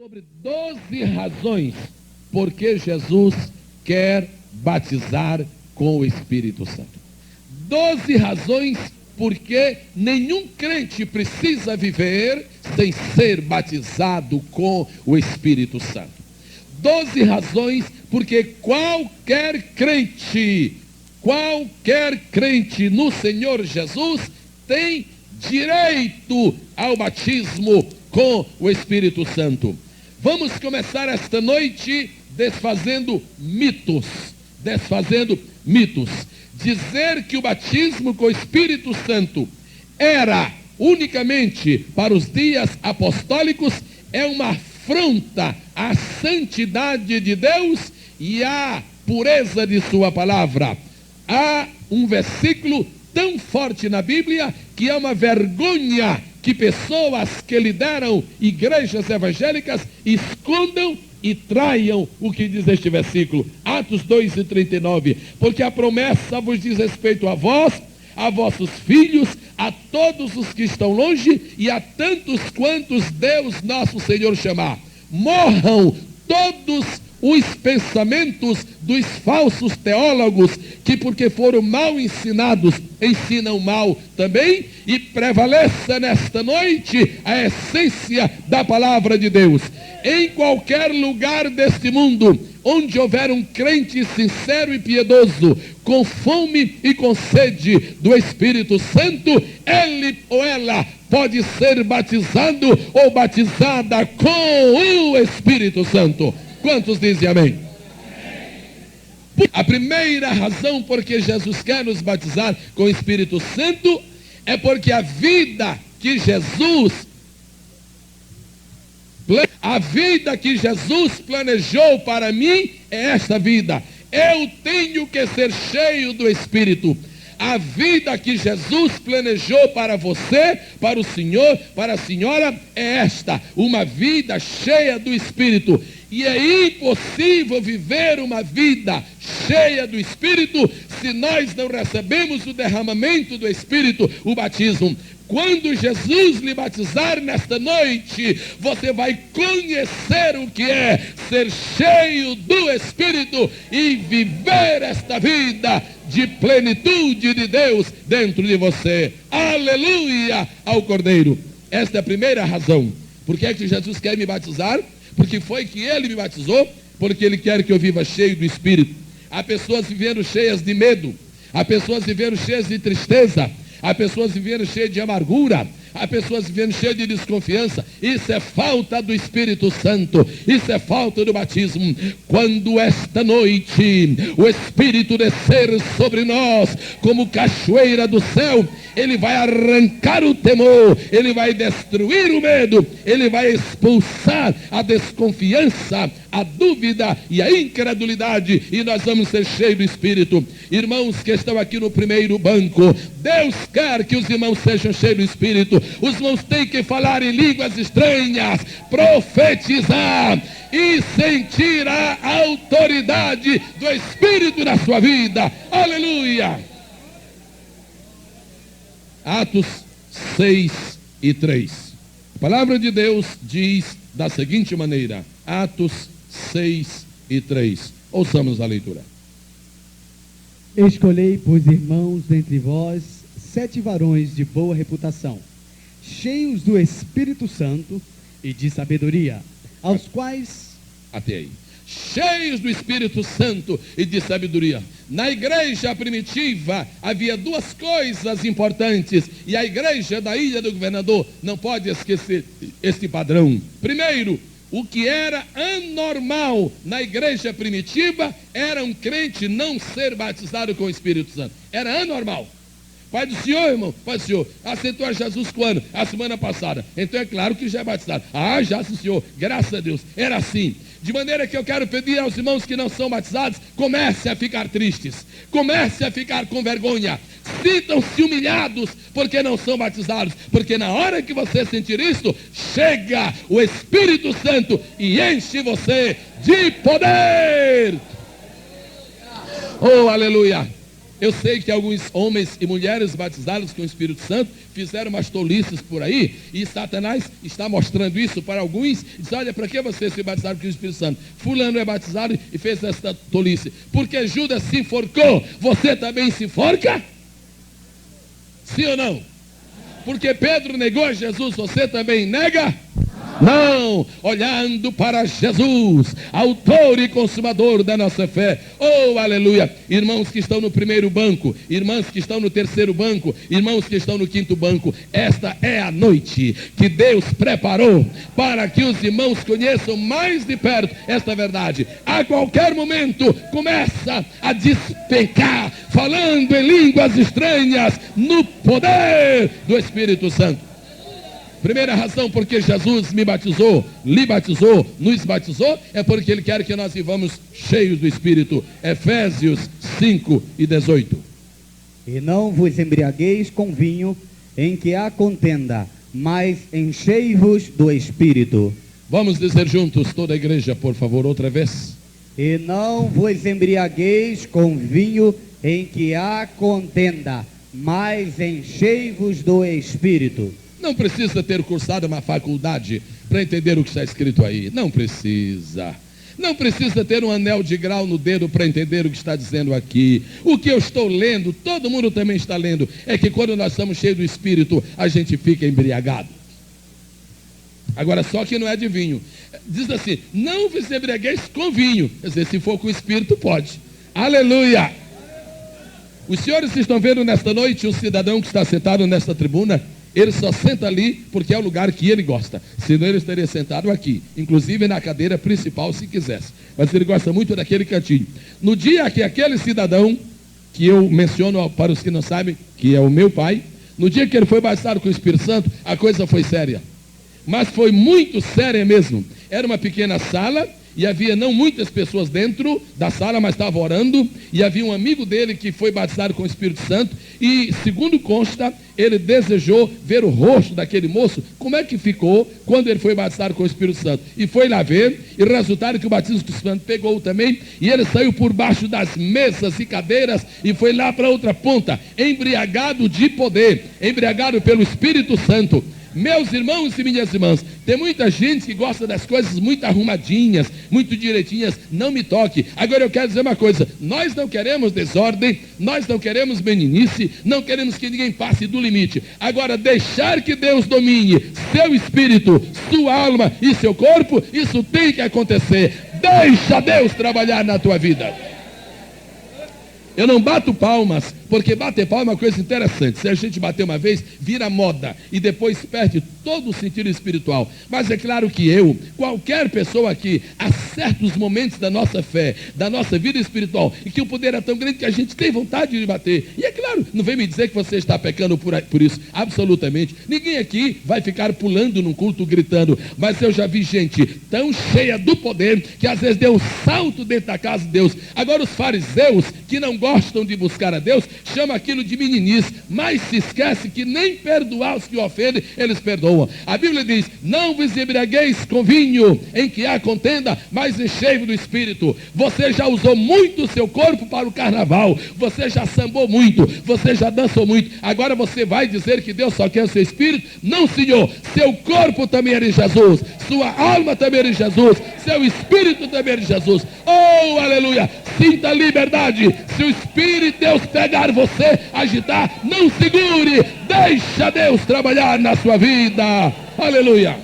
sobre 12 razões por que Jesus quer batizar com o Espírito Santo. 12 razões porque nenhum crente precisa viver sem ser batizado com o Espírito Santo. 12 razões porque qualquer crente no Senhor Jesus tem direito ao batismo com o Espírito Santo. Vamos começar esta noite desfazendo mitos. Dizer que o batismo com o Espírito Santo era unicamente para os dias apostólicos é uma afronta à santidade de Deus e à pureza de sua palavra. Há um versículo tão forte na Bíblia que é uma vergonha que pessoas que lideram igrejas evangélicas escondam e traiam o que diz este versículo, Atos 2:39, porque a promessa vos diz respeito a vós, a vossos filhos, a todos os que estão longe e a tantos quantos Deus nosso Senhor chamar. Morram todos os pensamentos dos falsos teólogos, que porque foram mal ensinados, ensinam mal também, e prevaleça nesta noite a essência da palavra de Deus. Em qualquer lugar deste mundo, onde houver um crente sincero e piedoso, com fome e com sede do Espírito Santo, ele ou ela pode ser batizado ou batizada com o Espírito Santo. Quantos dizem amém? A primeira razão por que Jesus quer nos batizar com o Espírito Santo é porque a vida que Jesus planejou para mim é esta vida. Eu tenho que ser cheio do Espírito. A vida que Jesus planejou para você, para o Senhor, para a senhora, é esta: uma vida cheia do Espírito. E é impossível viver uma vida cheia do Espírito se nós não recebemos o derramamento do Espírito, o batismo. Quando Jesus lhe batizar nesta noite, você vai conhecer o que é ser cheio do Espírito e viver esta vida de plenitude de Deus dentro de você. Aleluia ao Cordeiro. Esta é a primeira razão. Por que é que Jesus quer me batizar? Porque foi que ele me batizou, porque ele quer que eu viva cheio do Espírito. Há pessoas vivendo cheias de medo, há pessoas vivendo cheias de tristeza, há pessoas vivendo cheias de amargura, há pessoas vivendo cheias de desconfiança. Isso é falta do Espírito Santo, isso é falta do batismo. Quando esta noite o Espírito descer sobre nós como cachoeira do céu, ele vai arrancar o temor, ele vai destruir o medo, ele vai expulsar a desconfiança, a dúvida e a incredulidade, e nós vamos ser cheios do Espírito. Irmãos que estão aqui no primeiro banco, Deus quer que os irmãos sejam cheios do Espírito. Os irmãos têm que falar em línguas estranhas, profetizar e sentir a autoridade do Espírito na sua vida. Aleluia! Atos 6:3. A palavra de Deus diz da seguinte maneira, Atos 6:3. Ouçamos a leitura. Escolhei, pois, irmãos, dentre vós, 7 varões de boa reputação, cheios do Espírito Santo e de sabedoria, aos quais... Até aí. Cheios do Espírito Santo e de sabedoria. Na igreja primitiva havia duas coisas importantes, e a igreja da Ilha do Governador não pode esquecer este padrão. Primeiro, o que era anormal na igreja primitiva era um crente não ser batizado com o Espírito Santo. Era anormal. Pai do Senhor, irmão, Pai do Senhor, aceitou a Jesus quando? A semana passada. Então é claro que já é batizado. Ah, já sim, Senhor, graças a Deus. Era assim. De maneira que eu quero pedir aos irmãos que não são batizados, comece a ficar tristes, comece a ficar com vergonha, sintam-se humilhados porque não são batizados, porque na hora que você sentir isso, chega o Espírito Santo e enche você de poder. Oh, aleluia! Eu sei que alguns homens e mulheres batizados com o Espírito Santo fizeram umas tolices por aí, e Satanás está mostrando isso para alguns. Diz: olha, para que você se batizaram com o Espírito Santo? Fulano é batizado e fez essa tolice. Porque Judas se enforcou, você também se enforca? Sim ou não? Porque Pedro negou a Jesus, você também nega? Não, olhando para Jesus, autor e consumador da nossa fé. Oh, aleluia. Irmãos que estão no primeiro banco, irmãs que estão no terceiro banco, irmãos que estão no quinto banco, esta é a noite que Deus preparou para que os irmãos conheçam mais de perto esta verdade. A qualquer momento começa a despencar, falando em línguas estranhas, no poder do Espírito Santo. Primeira razão porque Jesus me batizou, lhe batizou, nos batizou, é porque Ele quer que nós vivamos cheios do Espírito. Efésios 5:18. E não vos embriagueis com vinho, em que há contenda, mas enchei-vos do Espírito. Vamos dizer juntos, toda a igreja, por favor, outra vez. E não vos embriagueis com vinho, em que há contenda, mas enchei-vos do Espírito. Não precisa ter cursado uma faculdade para entender o que está escrito aí. Não precisa. Não precisa ter um anel de grau no dedo para entender o que está dizendo aqui. O que eu estou lendo, todo mundo também está lendo, é que quando nós estamos cheios do Espírito, a gente fica embriagado. Agora, só que não é de vinho. Diz assim: não vos embriagueis com vinho. Quer dizer, se for com o Espírito, pode. Aleluia! Os senhores estão vendo nesta noite um cidadão que está sentado nesta tribuna. Ele só senta ali porque é o lugar que ele gosta. Senão ele estaria sentado aqui, inclusive na cadeira principal se quisesse. Mas ele gosta muito daquele cantinho. No dia que aquele cidadão, que eu menciono para os que não sabem, que é o meu pai, no dia que ele foi batizado com o Espírito Santo, a coisa foi séria. Mas foi muito séria mesmo. Era uma pequena sala, e havia não muitas pessoas dentro da sala, mas estava orando, e havia um amigo dele que foi batizado com o Espírito Santo, e segundo consta, ele desejou ver o rosto daquele moço, como é que ficou quando ele foi batizado com o Espírito Santo. E foi lá ver, e o resultado é que o batismo com o Espírito Santo pegou também, e ele saiu por baixo das mesas e cadeiras, e foi lá para outra ponta, embriagado de poder, embriagado pelo Espírito Santo. Meus irmãos e minhas irmãs, tem muita gente que gosta das coisas muito arrumadinhas, muito direitinhas. Não me toque. Agora eu quero dizer uma coisa: nós não queremos desordem, nós não queremos meninice, não queremos que ninguém passe do limite. Agora, deixar que Deus domine seu espírito, sua alma e seu corpo, isso tem que acontecer. Deixa Deus trabalhar na tua vida. Eu não bato palmas, porque bater palma é uma coisa interessante. Se a gente bater uma vez, vira moda, e depois perde todo o sentido espiritual. Mas é claro que qualquer pessoa aqui, há certos momentos da nossa fé, da nossa vida espiritual, e que o poder é tão grande que a gente tem vontade de bater. E é claro, não vem me dizer que você está pecando por isso, absolutamente. Ninguém aqui vai ficar pulando num culto gritando, mas eu já vi gente tão cheia do poder, que às vezes deu um salto dentro da casa de Deus. Agora os fariseus, que não gostam de buscar a Deus, chama aquilo de meninice, mas se esquece que nem perdoar os que ofendem, eles perdoam. A Bíblia diz: não vos embriagueis com vinho, em que há contenda, mas enchei-vos do Espírito. Você já usou muito o seu corpo para o carnaval, você já sambou muito, você já dançou muito, agora você vai dizer que Deus só quer o seu Espírito? Não, senhor, seu corpo também era em Jesus, sua alma também era em Jesus, seu Espírito também era em Jesus. Oh, aleluia! Sinta liberdade. Se o Espírito de Deus pegar você, agitar, não segure, deixa Deus trabalhar na sua vida. Aleluia.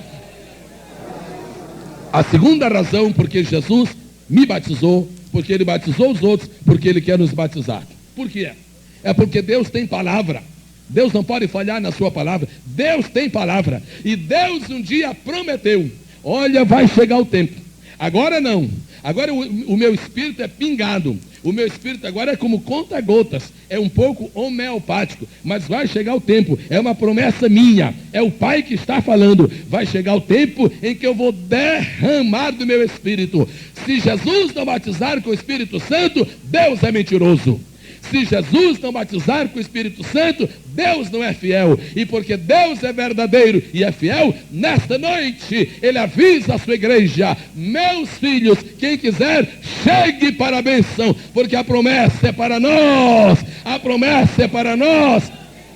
A segunda razão porque Jesus me batizou, porque Ele batizou os outros, porque Ele quer nos batizar. Por quê? É porque Deus tem palavra. Deus não pode falhar na sua palavra. Deus tem palavra. E Deus um dia prometeu: olha, vai chegar o tempo. Agora não. Agora o meu espírito é pingado. O meu espírito agora é como conta-gotas. É um pouco homeopático. Mas vai chegar o tempo. É uma promessa minha. É o Pai que está falando. Vai chegar o tempo em que eu vou derramar do meu espírito. Se Jesus não batizar com o Espírito Santo, Deus é mentiroso. Se Jesus não batizar com o Espírito Santo, Deus não é fiel. E porque Deus é verdadeiro e é fiel, nesta noite Ele avisa a sua igreja: meus filhos, quem quiser, chegue para a bênção, porque a promessa é para nós. A promessa é para nós.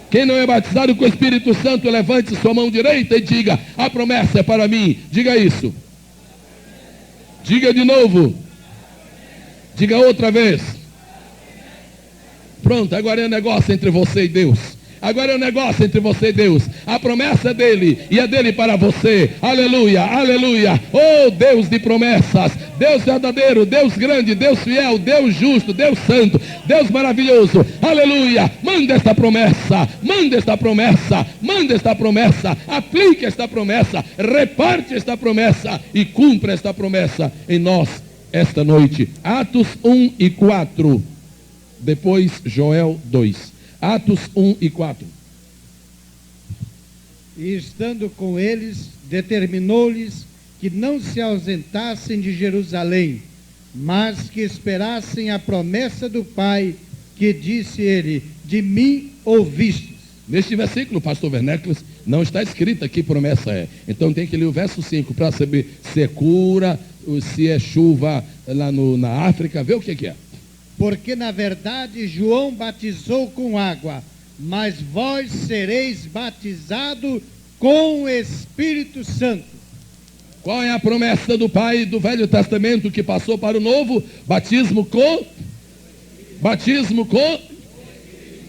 Quem não é batizado com o Espírito Santo, levante sua mão direita e diga: a promessa é para mim. Diga isso. Diga de novo. Diga outra vez. Pronto, agora é um negócio entre você e Deus. Agora é um negócio entre você e Deus. A promessa é dele e é dele para você. Aleluia, aleluia. Oh, Deus de promessas. Deus verdadeiro, Deus grande, Deus fiel, Deus justo, Deus santo, Deus maravilhoso. Aleluia. Manda esta promessa. Manda esta promessa. Manda esta promessa. Aplique esta promessa. Reparte esta promessa e cumpra esta promessa em nós esta noite. Atos 1 e 4. Depois Joel 2. Atos 1 e 4. E estando com eles, determinou-lhes que não se ausentassem de Jerusalém, mas que esperassem a promessa do Pai, que disse ele: de mim ouvistes. Neste versículo, pastor Vernéculas, não está escrito aqui promessa é. Então tem que ler o verso 5 para saber se é cura, se é chuva lá na África, ver o que é. Porque na verdade João batizou com água, mas vós sereis batizados com o Espírito Santo. Qual é a promessa do Pai do Velho Testamento que passou para o Novo? Batismo com?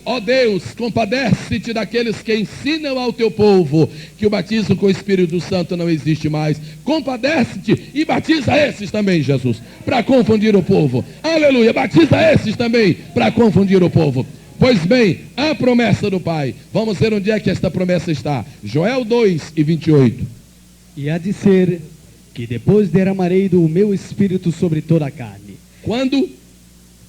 Ó Deus, compadece-te daqueles que ensinam ao teu povo que o batismo com o Espírito Santo não existe mais. Compadece-te e batiza esses também, Jesus, para confundir o povo. Aleluia, batiza esses também para confundir o povo. Pois bem, a promessa do Pai. Vamos ver onde é que esta promessa está. Joel 2 e 28. E há de ser que depois derramarei do meu Espírito sobre toda a carne. Quando?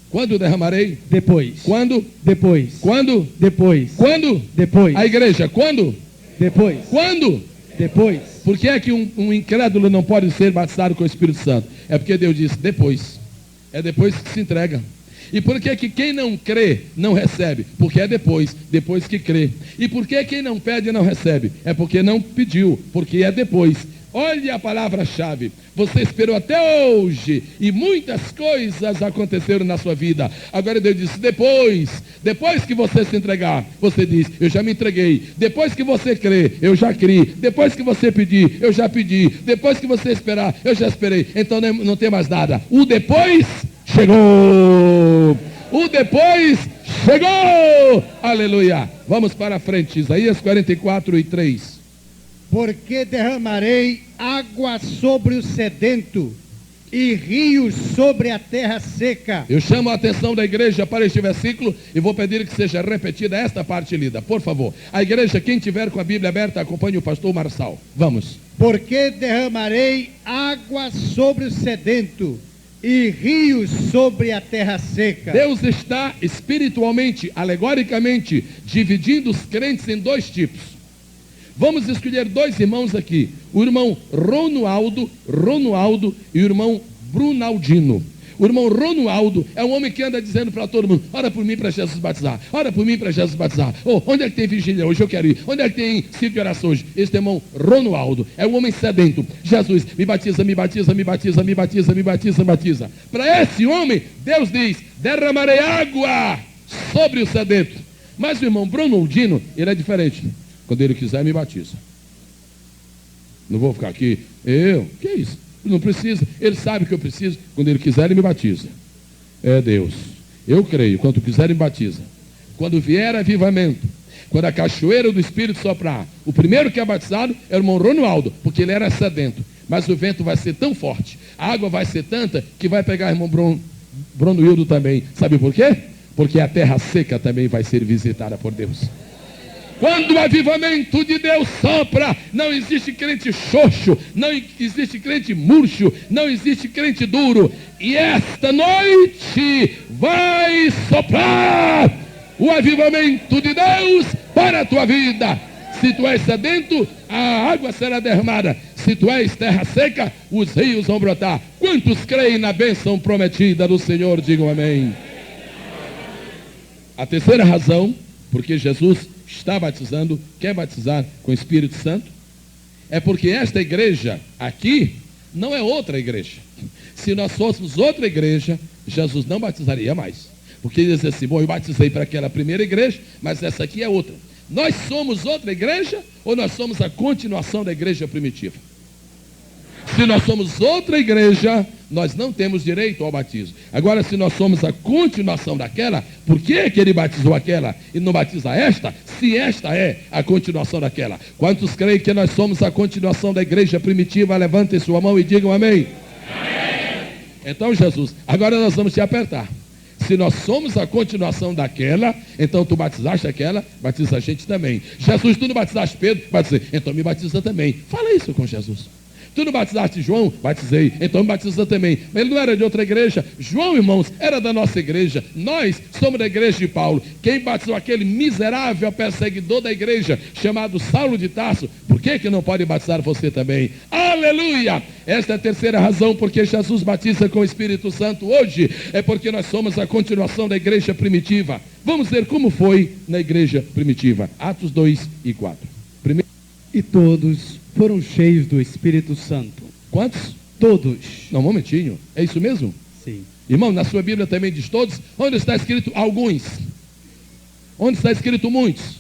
Quando derramarei? Depois. Quando? Depois. Quando? Depois. Quando? Depois. A igreja, quando? Depois. Quando? Depois. Por que é que um incrédulo não pode ser batizado com o Espírito Santo? É porque Deus disse depois. É depois que se entrega. E por que que quem não crê não recebe? Porque é depois que crê. E por que quem não pede não recebe? É porque não pediu, porque é depois. Olhe a palavra-chave. Você esperou até hoje e muitas coisas aconteceram na sua vida. Agora Deus disse: depois que você se entregar, você diz: eu já me entreguei. Depois que você crer, eu já criei. Depois que você pedir, eu já pedi. Depois que você esperar, eu já esperei. Então não tem mais nada. O depois chegou. O depois chegou. Aleluia. Vamos para frente. Isaías 44 e 3. Porque derramarei água sobre o sedento e rios sobre a terra seca. Eu chamo a atenção da igreja para este versículo e vou pedir que seja repetida esta parte lida, por favor. A igreja, quem tiver com a Bíblia aberta, acompanhe o pastor Marçal. Vamos. Porque derramarei água sobre o sedento e rios sobre a terra seca. Deus está espiritualmente, alegoricamente, dividindo os crentes em dois tipos. Vamos escolher dois irmãos aqui. O irmão Ronualdo e o irmão Brunaldino. O irmão Ronualdo é um homem que anda dizendo para todo mundo: ora por mim para Jesus batizar. Ora por mim para Jesus batizar. Oh, onde é que tem vigília hoje? Eu quero ir. Onde é que tem círculo de oração hoje? Este irmão Ronualdo é um homem sedento. Jesus, me batiza, me batiza, me batiza, me batiza, me batiza, me batiza. Para esse homem, Deus diz: derramarei água sobre o sedento. Mas o irmão Brunaldino, ele é diferente. Quando ele quiser, me batiza. Não vou ficar aqui. Que é isso? Não precisa. Ele sabe que eu preciso. Quando ele quiser, ele me batiza. É Deus. Eu creio. Quando quiser, me batiza. Quando vier avivamento, quando a cachoeira do Espírito soprar, o primeiro que é batizado é o irmão Ronualdo, porque ele era sedento. Mas o vento vai ser tão forte, a água vai ser tanta, que vai pegar o irmão Brunildo também. Sabe por quê? Porque a terra seca também vai ser visitada por Deus. Quando o avivamento de Deus sopra, não existe crente xoxo, não existe crente murcho, não existe crente duro. E esta noite vai soprar o avivamento de Deus para a tua vida. Se tu és sedento, a água será derramada. Se tu és terra seca, os rios vão brotar. Quantos creem na bênção prometida do Senhor, digam amém. A terceira razão, porque Jesus está batizando, quer batizar com o Espírito Santo? É porque esta igreja aqui não é outra igreja. Se nós fôssemos outra igreja, Jesus não batizaria mais. Porque ele diz assim, bom, eu batizei para aquela primeira igreja, mas essa aqui é outra. Nós somos outra igreja ou nós somos a continuação da igreja primitiva? Se nós somos outra igreja, nós não temos direito ao batismo. Agora, se nós somos a continuação daquela, por que ele batizou aquela e não batiza esta, se esta é a continuação daquela? Quantos creem que nós somos a continuação da igreja primitiva? Levantem sua mão e digam amém. Amém. Então, Jesus, agora nós vamos te apertar. Se nós somos a continuação daquela, então tu batizaste aquela, batiza a gente também. Jesus, tu não batizaste Pedro? Batizei. Então me batiza também. Fala isso com Jesus. Tu não batizaste João? Batizei. Então me batiza também. Mas ele não era de outra igreja. João, irmãos, era da nossa igreja. Nós somos da igreja de Paulo. Quem batizou aquele miserável perseguidor da igreja, chamado Saulo de Tarso, por que não pode batizar você também? Aleluia! Esta é a terceira razão porque Jesus batiza com o Espírito Santo hoje. É porque nós somos a continuação da igreja primitiva. Vamos ver como foi na igreja primitiva. Atos 2 e 4. Primeiro. E todos foram cheios do Espírito Santo. Quantos? Todos. Não, um momentinho. É isso mesmo? Sim. Irmão, na sua Bíblia também diz todos. Onde está escrito alguns? Onde está escrito muitos?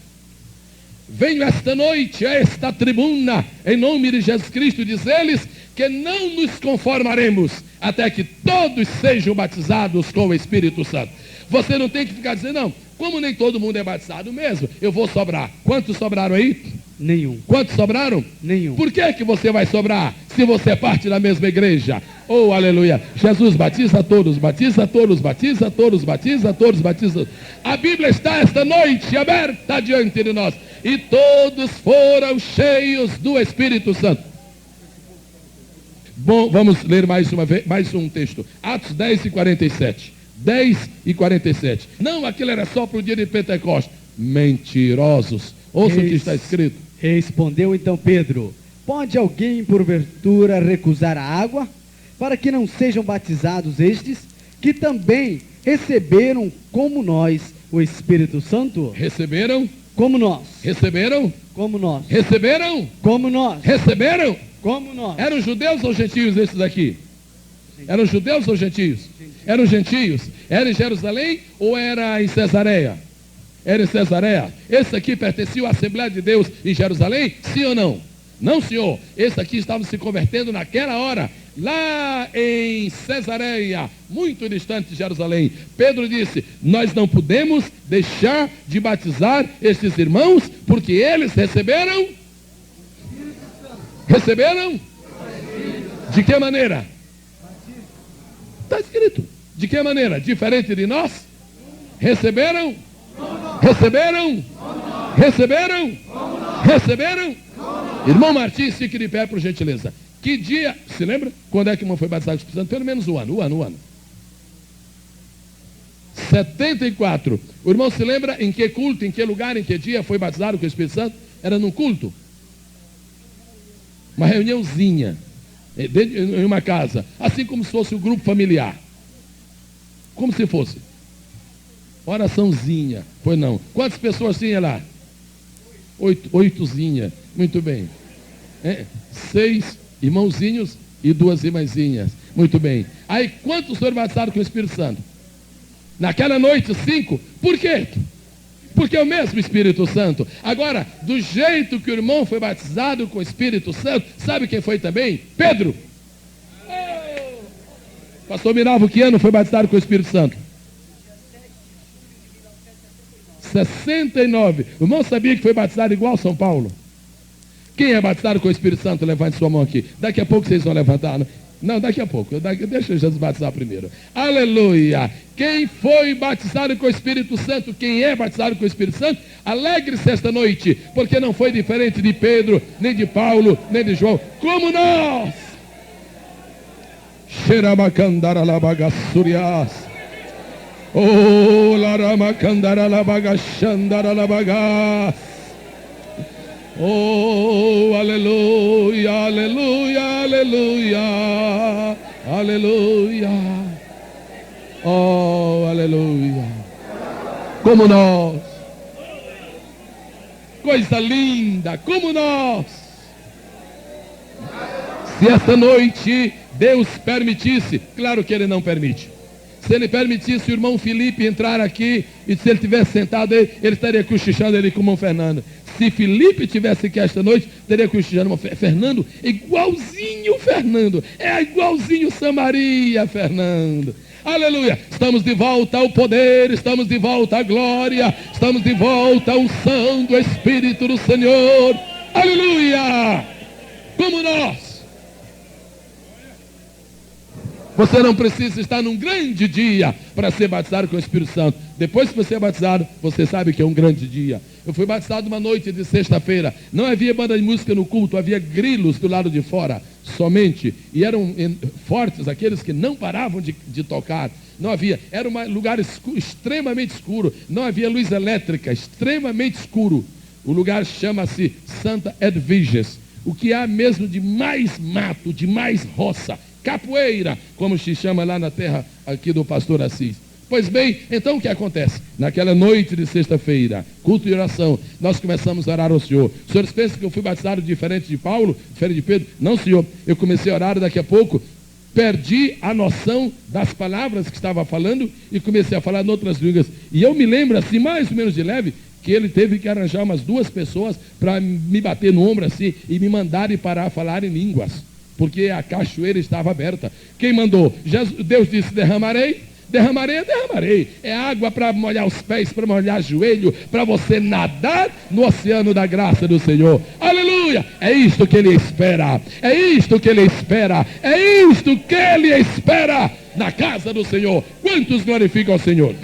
Venho esta noite a esta tribuna, em nome de Jesus Cristo, dizer-lhes que não nos conformaremos até que todos sejam batizados com o Espírito Santo. Você não tem que ficar dizendo, não, como nem todo mundo é batizado mesmo, eu vou sobrar. Quantos sobraram aí? Nenhum. Quantos sobraram? Nenhum. Por que você vai sobrar se você é parte da mesma igreja? Oh, aleluia. Jesus batiza todos, batiza todos, batiza todos, batiza todos, batiza. A Bíblia está esta noite aberta diante de nós. E todos foram cheios do Espírito Santo. Bom, vamos ler mais uma vez, mais um texto. Atos 10 e 47. 10 e 47. Não, aquilo era só para o dia de Pentecostes. Mentirosos. Ouça o que está escrito. Respondeu então Pedro: pode alguém porventura recusar a água, para que não sejam batizados estes, que também receberam como nós o Espírito Santo? Receberam? Como nós. Receberam? Como nós. Receberam? Como nós. Receberam? Como nós. Eram judeus ou gentios esses aqui? Eram judeus ou gentios? Eram gentios. Era em Jerusalém ou era em Cesareia? Era em Cesareia. Esse aqui pertencia à Assembleia de Deus em Jerusalém? Sim ou não? Não, senhor. Esse aqui estava se convertendo naquela hora, lá em Cesareia, muito distante de Jerusalém. Pedro disse, nós não podemos deixar de batizar estes irmãos, porque eles receberam? Receberam? De que maneira? Está escrito. De que maneira? Diferente de nós? Receberam? Receberam? Receberam? Receberam? Irmão Martins, fique de pé, por gentileza. Que dia, se lembra? Quando é que o irmão foi batizado com o Espírito Santo? Pelo menos um ano. 74. O irmão se lembra em que culto, em que lugar, em que dia foi batizado com o Espírito Santo? Era num culto? Uma reuniãozinha. Em uma casa. Assim como se fosse um grupo familiar. Como se fosse. Oraçãozinha. Pois não. Quantas pessoas tinha lá? Oitozinha. Muito bem. 6 irmãozinhos e 2 irmãzinhas. Muito bem. Aí quantos foram batizados com o Espírito Santo? Naquela noite, 5. Por quê? Porque é o mesmo Espírito Santo. Agora, do jeito que o irmão foi batizado com o Espírito Santo, sabe quem foi também? Pedro. Pastor Miravo, que ano foi batizado com o Espírito Santo? 69. O irmão sabia que foi batizado igual São Paulo? Quem é batizado com o Espírito Santo? Levante sua mão aqui. Daqui a pouco vocês vão levantar. Não, daqui a pouco. Deixa Jesus batizar primeiro. Aleluia. Quem foi batizado com o Espírito Santo? Quem é batizado com o Espírito Santo? Alegre-se esta noite, porque não foi diferente de Pedro, nem de Paulo, nem de João. Como nós. Xeramacandaralabagassurias. Oh, laramacandaralabagashandarabagas. Oh, aleluia, aleluia, aleluia, aleluia. Oh, aleluia. Como nós. coisa linda, como nós. Se esta noite Deus permitisse, claro que Ele não permite. Se Ele permitisse o irmão Felipe entrar aqui, e se ele tivesse sentado aí, ele estaria cochichando ele com o irmão Fernando. Se Felipe tivesse aqui esta noite, teria cochichando o Fernando, igualzinho Fernando. É igualzinho Samaria, Fernando. Aleluia. Estamos de volta ao poder, estamos de volta à glória, estamos de volta à unção do Espírito do Senhor. Aleluia. Como nós. Você não precisa estar num grande dia para ser batizado com o Espírito Santo. Depois que você é batizado, você sabe que é um grande dia. Eu fui batizado uma noite de sexta-feira. Não havia banda de música no culto, havia grilos do lado de fora somente. E eram fortes, aqueles que não paravam de tocar. Não havia, era um lugar extremamente escuro. Não havia luz elétrica, extremamente escuro. O lugar chama-se Santa Edviges. O que há mesmo de mais mato, de mais roça. Capoeira, como se chama lá na terra aqui do pastor Assis. Pois bem, então o que acontece? Naquela noite de sexta-feira, culto e oração, nós começamos a orar ao Senhor. Os senhores pensam que eu fui batizado diferente de Paulo, diferente de Pedro? Não, senhor. Eu comecei a orar, daqui a pouco perdi a noção das palavras que estava falando e comecei a falar em outras línguas. E eu me lembro, assim, mais ou menos de leve, que ele teve que arranjar umas 2 pessoas para me bater no ombro assim e me mandarem parar a falar em línguas. Porque a cachoeira estava aberta. Quem mandou? Deus disse, derramarei. Derramarei, derramarei. É água para molhar os pés, para molhar o joelho, para você nadar no oceano da graça do Senhor. Aleluia! É isto que Ele espera. É isto que Ele espera. É isto que Ele espera na casa do Senhor. Quantos glorificam ao Senhor?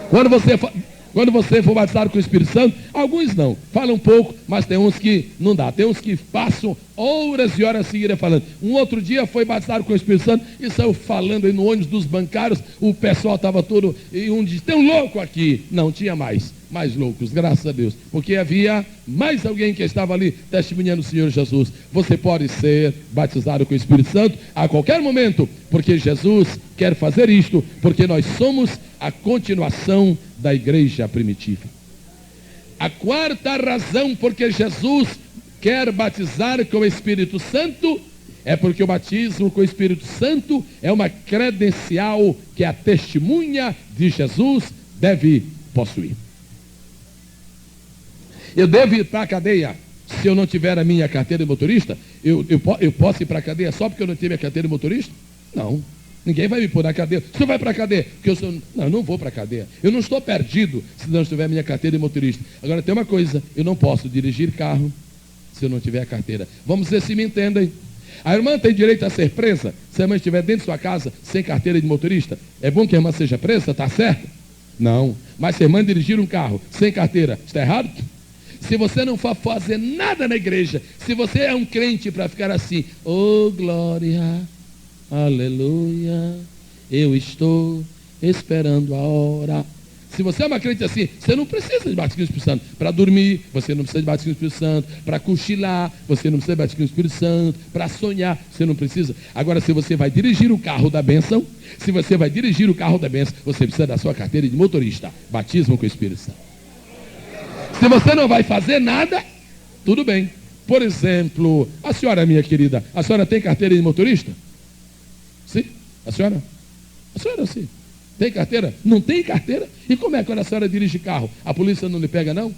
Quando você for batizado com o Espírito Santo, alguns não, falam um pouco, mas tem uns que não dá. Tem uns que passam horas e horas seguidas falando. Um outro dia foi batizado com o Espírito Santo e saiu falando aí no ônibus dos bancários, o pessoal estava todo, e um disse, tem um louco aqui. Não, tinha mais loucos, graças a Deus, porque havia mais alguém que estava ali testemunhando o Senhor Jesus. Você pode ser batizado com o Espírito Santo a qualquer momento, porque Jesus quer fazer isto, porque nós somos a continuação da igreja primitiva. A quarta razão porque Jesus quer batizar com o Espírito Santo é porque o batismo com o Espírito Santo é uma credencial que a testemunha de Jesus deve possuir. Eu devo ir para a cadeia se eu não tiver a minha carteira de motorista? Eu posso ir para a cadeia só porque eu não tive a carteira de motorista? Não. Ninguém vai me pôr na cadeia. O senhor vai para a cadeia? Porque eu não vou para a cadeia. Eu não estou perdido se não tiver a minha carteira de motorista. Agora tem uma coisa, eu não posso dirigir carro se eu não tiver a carteira. Vamos ver se me entendem. A irmã tem direito a ser presa se a irmã estiver dentro de sua casa sem carteira de motorista? É bom que a irmã seja presa, está certo? Não. Mas se a irmã dirigir um carro sem carteira, está errado? Se você não for fazer nada na igreja, se você é um crente para ficar assim, oh glória, aleluia, eu estou esperando a hora. Se você é uma crente assim, você não precisa de batismo do Espírito Santo. Para dormir, você não precisa de batismo do Espírito Santo. Para cochilar, você não precisa de batismo do Espírito Santo. Para sonhar, você não precisa. Agora, se você vai dirigir o carro da bênção, você precisa da sua carteira de motorista. Batismo com o Espírito Santo. Se você não vai fazer nada, tudo bem. Por exemplo, a senhora, minha querida, a senhora tem carteira de motorista? Sim? A senhora? A senhora sim. Tem carteira? Não tem carteira? E como é quando a senhora dirige carro? A polícia não lhe pega, não?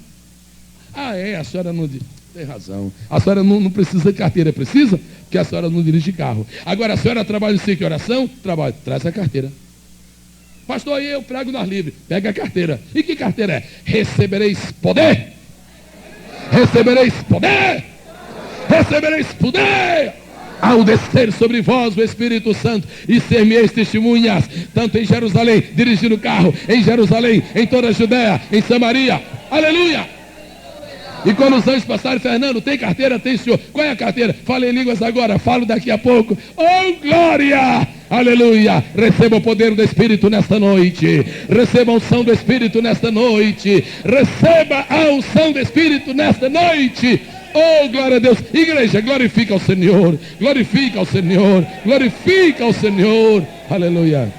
Ah, é, a senhora não... Tem razão. A senhora não precisa de carteira. Precisa? Porque a senhora não dirige carro. Agora, a senhora trabalha em que oração? Trabalha. Traz a carteira. Pastor, aí eu prego nas livres. Pega a carteira. E que carteira é? Recebereis poder. Recebereis poder. Recebereis poder. Ao descer sobre vós o Espírito Santo e ser-me-eis testemunhas, tanto em Jerusalém, dirigindo o carro, em Jerusalém, em toda a Judéia, em Samaria. Aleluia! E quando os anjos passarem, Fernando, tem carteira? Tem, senhor. Qual é a carteira? Fala em línguas agora, falo daqui a pouco. Oh, glória! Aleluia! Receba o poder do Espírito nesta noite. Receba a unção do Espírito nesta noite. Receba a unção do Espírito nesta noite. Oh, glória a Deus. Igreja, glorifica ao Senhor. Glorifica ao Senhor. Glorifica ao Senhor. Aleluia.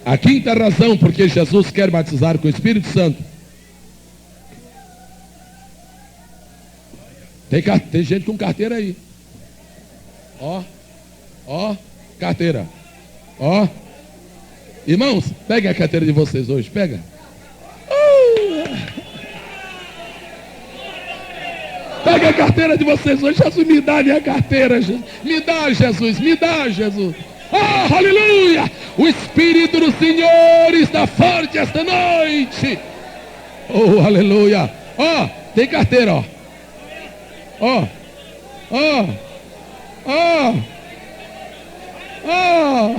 A quinta razão porque Jesus quer batizar com o Espírito Santo. Tem gente com carteira aí. Ó, carteira. Ó. Irmãos, pega a carteira de vocês hoje, pega. Pega a carteira de vocês hoje. Jesus, me dá a minha carteira, Jesus. Me dá, Jesus, me dá, Jesus. Oh, aleluia! O Espírito do Senhor está forte esta noite. Oh, aleluia! Ó, tem carteira, ó. Ó, ó, ó, ó.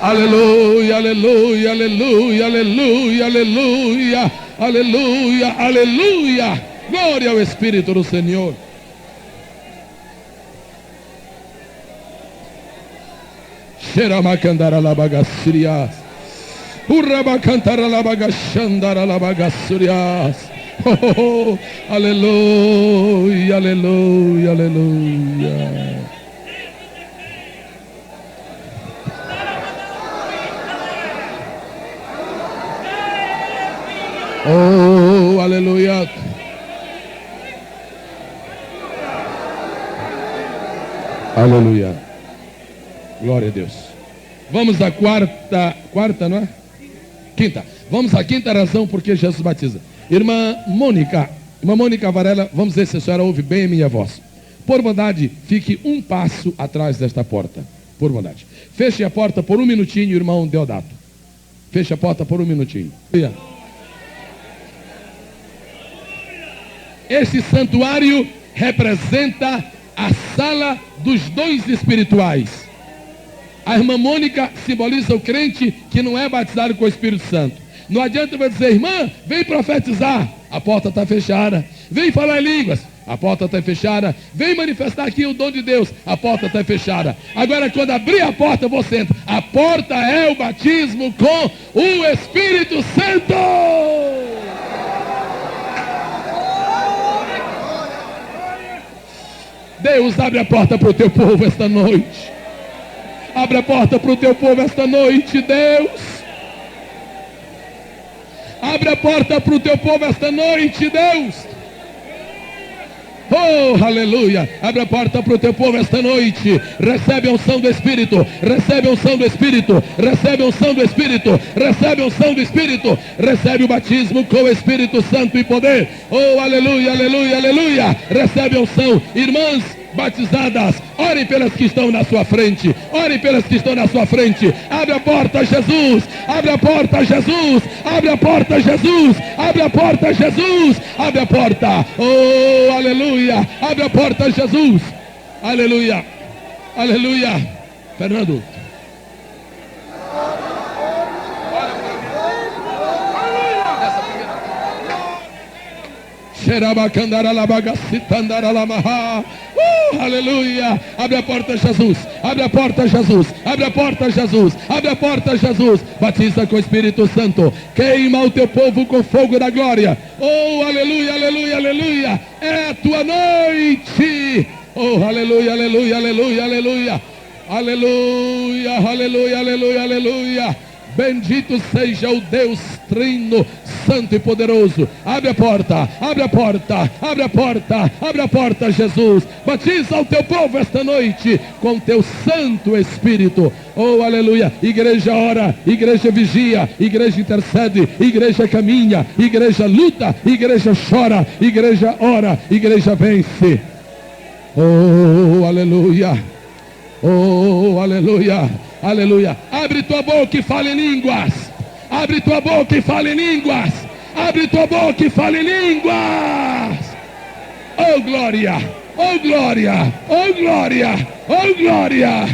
Aleluia, aleluia, aleluia, aleluia, aleluia, aleluia, aleluia. Glória ao Espírito do Senhor. Xeramacandara labagassurias. Urrabacantara labagashandara labagassurias. Oh, aleluia, aleluia, aleluia. Oh, aleluia. Aleluia. Glória a Deus. Vamos à quarta, não é? Quinta. Vamos à quinta razão porque Jesus batiza. Irmã Mônica Varela, vamos ver se a senhora ouve bem a minha voz. Por bondade, fique um passo atrás desta porta. Por bondade. Feche a porta por um minutinho, irmão Deodato. Feche a porta por um minutinho. Esse santuário representa a sala dos dons espirituais. A irmã Mônica simboliza o crente que não é batizado com o Espírito Santo. Não adianta eu dizer, irmã, vem profetizar. A porta está fechada. Vem falar em línguas. A porta está fechada. Vem manifestar aqui o dom de Deus. A porta está fechada. Agora, quando abrir a porta, você entra. A porta é o batismo com o Espírito Santo. Deus, abre a porta para o teu povo esta noite. Abre a porta para o teu povo esta noite, Deus. Abre a porta para o teu povo esta noite, Deus. Oh, aleluia. Abre a porta para o teu povo esta noite. Recebe a unção do Espírito. Recebe a unção do Espírito. Recebe a unção do Espírito. Recebe a unção do Espírito. Recebe o batismo com o Espírito Santo e poder. Oh, aleluia, aleluia, aleluia. Recebe a unção. Irmãs batizadas, orem pelas que estão na sua frente. Orem pelas que estão na sua frente. Abre a porta, Jesus. Abre a porta, Jesus. Abre a porta, Jesus. Abre a porta, Jesus. Abre a porta. Oh, aleluia. Abre a porta, Jesus. Aleluia. Aleluia. Fernando. Aleluia. Abre a porta, Jesus. Abre a porta, Jesus. Abre a porta, Jesus. Abre a porta, Jesus. Batiza com o Espírito Santo. Queima o teu povo com fogo da glória. Oh, aleluia, aleluia, aleluia. É a tua noite. Oh, aleluia, aleluia, aleluia, aleluia. Aleluia, aleluia, aleluia, aleluia. Bendito seja o Deus Trino, Santo e Poderoso. Abre a porta, abre a porta, abre a porta, abre a porta, Jesus. Batiza o teu povo esta noite com teu Santo Espírito. Oh, aleluia. Igreja ora, igreja vigia, igreja intercede, igreja caminha, igreja luta, igreja chora, igreja ora, igreja vence. Oh, aleluia. Oh, aleluia. Aleluia. Abre tua boca e fale em línguas. Abre tua boca e fale em línguas. Abre tua boca e fale em línguas. Oh, glória. Oh, glória. Oh, glória. Oh, glória.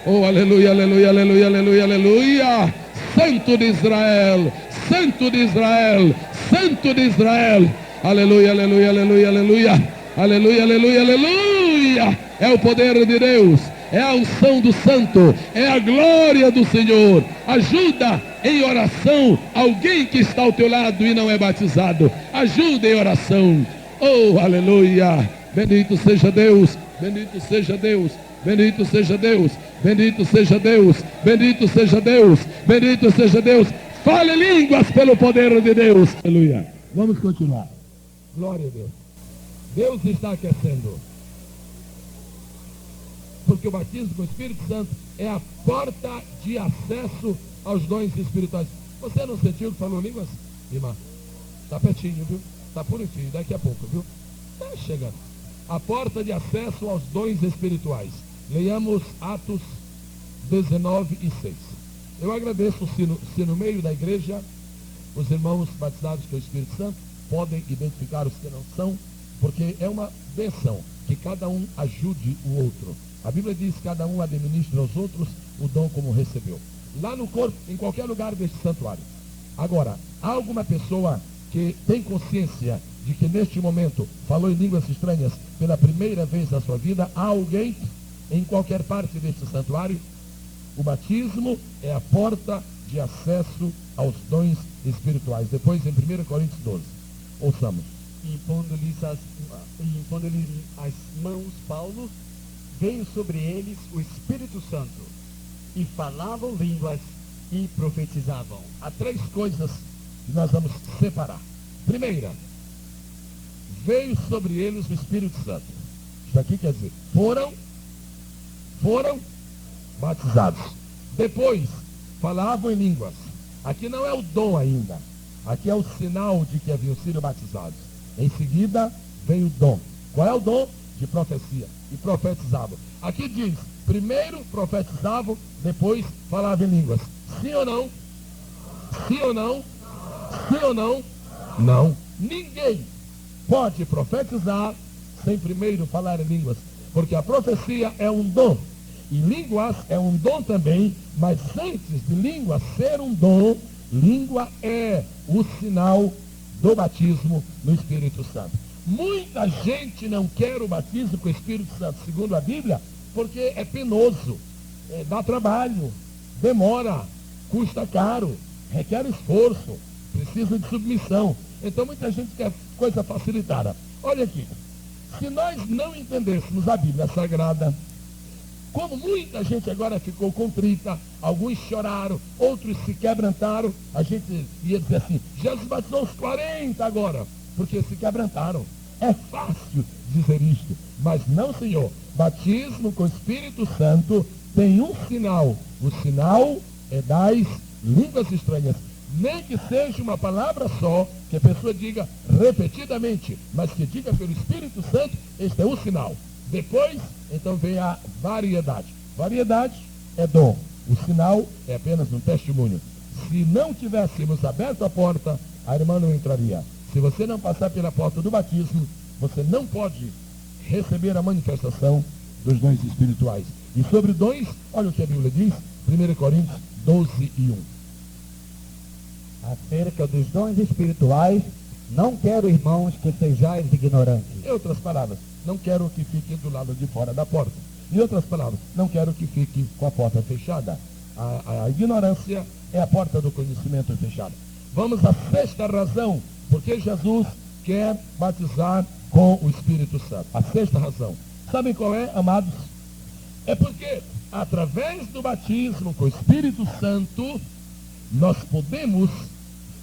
Oh, aleluia, aleluia, aleluia, aleluia, aleluia. Santo de Israel. Santo de Israel. Santo de Israel. Aleluia, aleluia, aleluia, aleluia. Aleluia, aleluia, aleluia. É o poder de Deus. É a unção do santo, é a glória do Senhor. Ajuda em oração alguém que está ao teu lado e não é batizado. Ajuda em oração. Oh, aleluia. Bendito seja Deus, bendito seja Deus, bendito seja Deus, bendito seja Deus, bendito seja Deus, bendito seja Deus. Fale línguas pelo poder de Deus. Aleluia. Vamos continuar. Glória a Deus. Deus está aquecendo. Porque o batismo com o Espírito Santo é a porta de acesso aos dons espirituais. Você não sentiu que falou línguas, irmã? Está pertinho, viu? Está bonitinho, daqui a pouco, viu? Está chegando. A porta de acesso aos dons espirituais. Leiamos Atos 19 e 6. Eu agradeço se no meio da igreja os irmãos batizados com o Espírito Santo podem identificar os que não são, porque é uma bênção que cada um ajude o outro. A Bíblia diz que cada um administra aos outros o dom como recebeu. Lá no corpo, em qualquer lugar deste santuário. Agora, há alguma pessoa que tem consciência de que neste momento falou em línguas estranhas pela primeira vez na sua vida? Há alguém em qualquer parte deste santuário? O batismo é a porta de acesso aos dons espirituais. Depois em 1 Coríntios 12. Ouçamos. Impondo-lhes as mãos, Paulo, veio sobre eles o Espírito Santo, e falavam línguas e profetizavam. Há três coisas que nós vamos separar. Primeira, veio sobre eles o Espírito Santo. Isso aqui quer dizer, foram batizados. Depois, falavam em línguas. Aqui não é o dom ainda. Aqui é o sinal de que haviam sido batizados. Em seguida, veio o dom. Qual é o dom? De profecia. E profetizavam. Aqui diz, primeiro profetizavam, depois falavam em línguas. Sim ou não? Sim ou não? Sim ou não? Não. Ninguém pode profetizar sem primeiro falar em línguas. Porque a profecia é um dom. E línguas é um dom também, mas antes de língua ser um dom, língua é o sinal do batismo no Espírito Santo. Muita gente não quer o batismo com o Espírito Santo, segundo a Bíblia, porque é penoso, dá trabalho, demora, custa caro, requer esforço, precisa de submissão. Então muita gente quer coisa facilitada. Olha aqui, se nós não entendêssemos a Bíblia Sagrada, como muita gente agora ficou contrita, alguns choraram, outros se quebrantaram, a gente ia dizer assim, Jesus batizou os 40 agora, porque se quebrantaram. É fácil dizer isto, mas não, Senhor. Batismo com o Espírito Santo tem um sinal. O sinal é das línguas estranhas. Nem que seja uma palavra só, que a pessoa diga repetidamente, mas que diga pelo Espírito Santo, este é o sinal. Depois, então vem a variedade. Variedade é dom. O sinal é apenas um testemunho. Se não tivéssemos aberto a porta, a irmã não entraria. Se você não passar pela porta do batismo, você não pode receber a manifestação dos dons espirituais. E sobre dons, olha o que a Bíblia diz, 1 Coríntios 12 e 1. Acerca dos dons espirituais, não quero, irmãos, que sejais ignorantes. Em outras palavras, não quero que fique do lado de fora da porta. Em outras palavras, não quero que fique com a porta fechada. A ignorância é a porta do conhecimento fechada. Vamos à sexta razão, porque Jesus quer batizar com o Espírito Santo. A sexta razão. Sabem qual é, amados? É porque, através do batismo com o Espírito Santo, nós podemos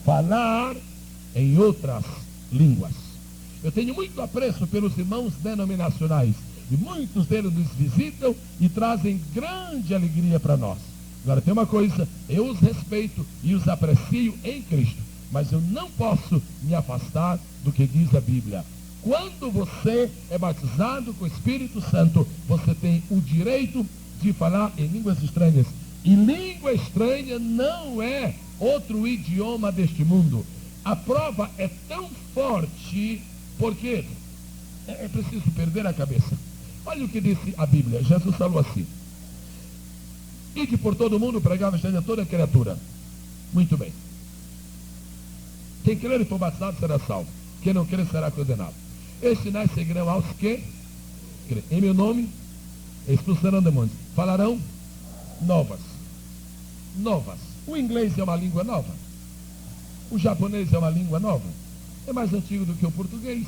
falar em outras línguas. Eu tenho muito apreço pelos irmãos denominacionais. E muitos deles nos visitam e trazem grande alegria para nós. Agora tem uma coisa, eu os respeito e os aprecio em Cristo, mas eu não posso me afastar do que diz a Bíblia. Quando você é batizado com o Espírito Santo, você tem o direito de falar em línguas estranhas. E língua estranha não é outro idioma deste mundo. A prova é tão forte, porque é preciso perder a cabeça. Olha o que disse a Bíblia. Jesus falou assim: ide por todo mundo, pregar o evangelho a toda criatura. Muito bem. Quem crer e for batizado será salvo. Quem não crer será condenado. Estes sinais seguirão aos que crê. Em meu nome expulsarão demônios. Falarão novas. O inglês é uma língua nova. O japonês é uma língua nova. É mais antigo do que o português.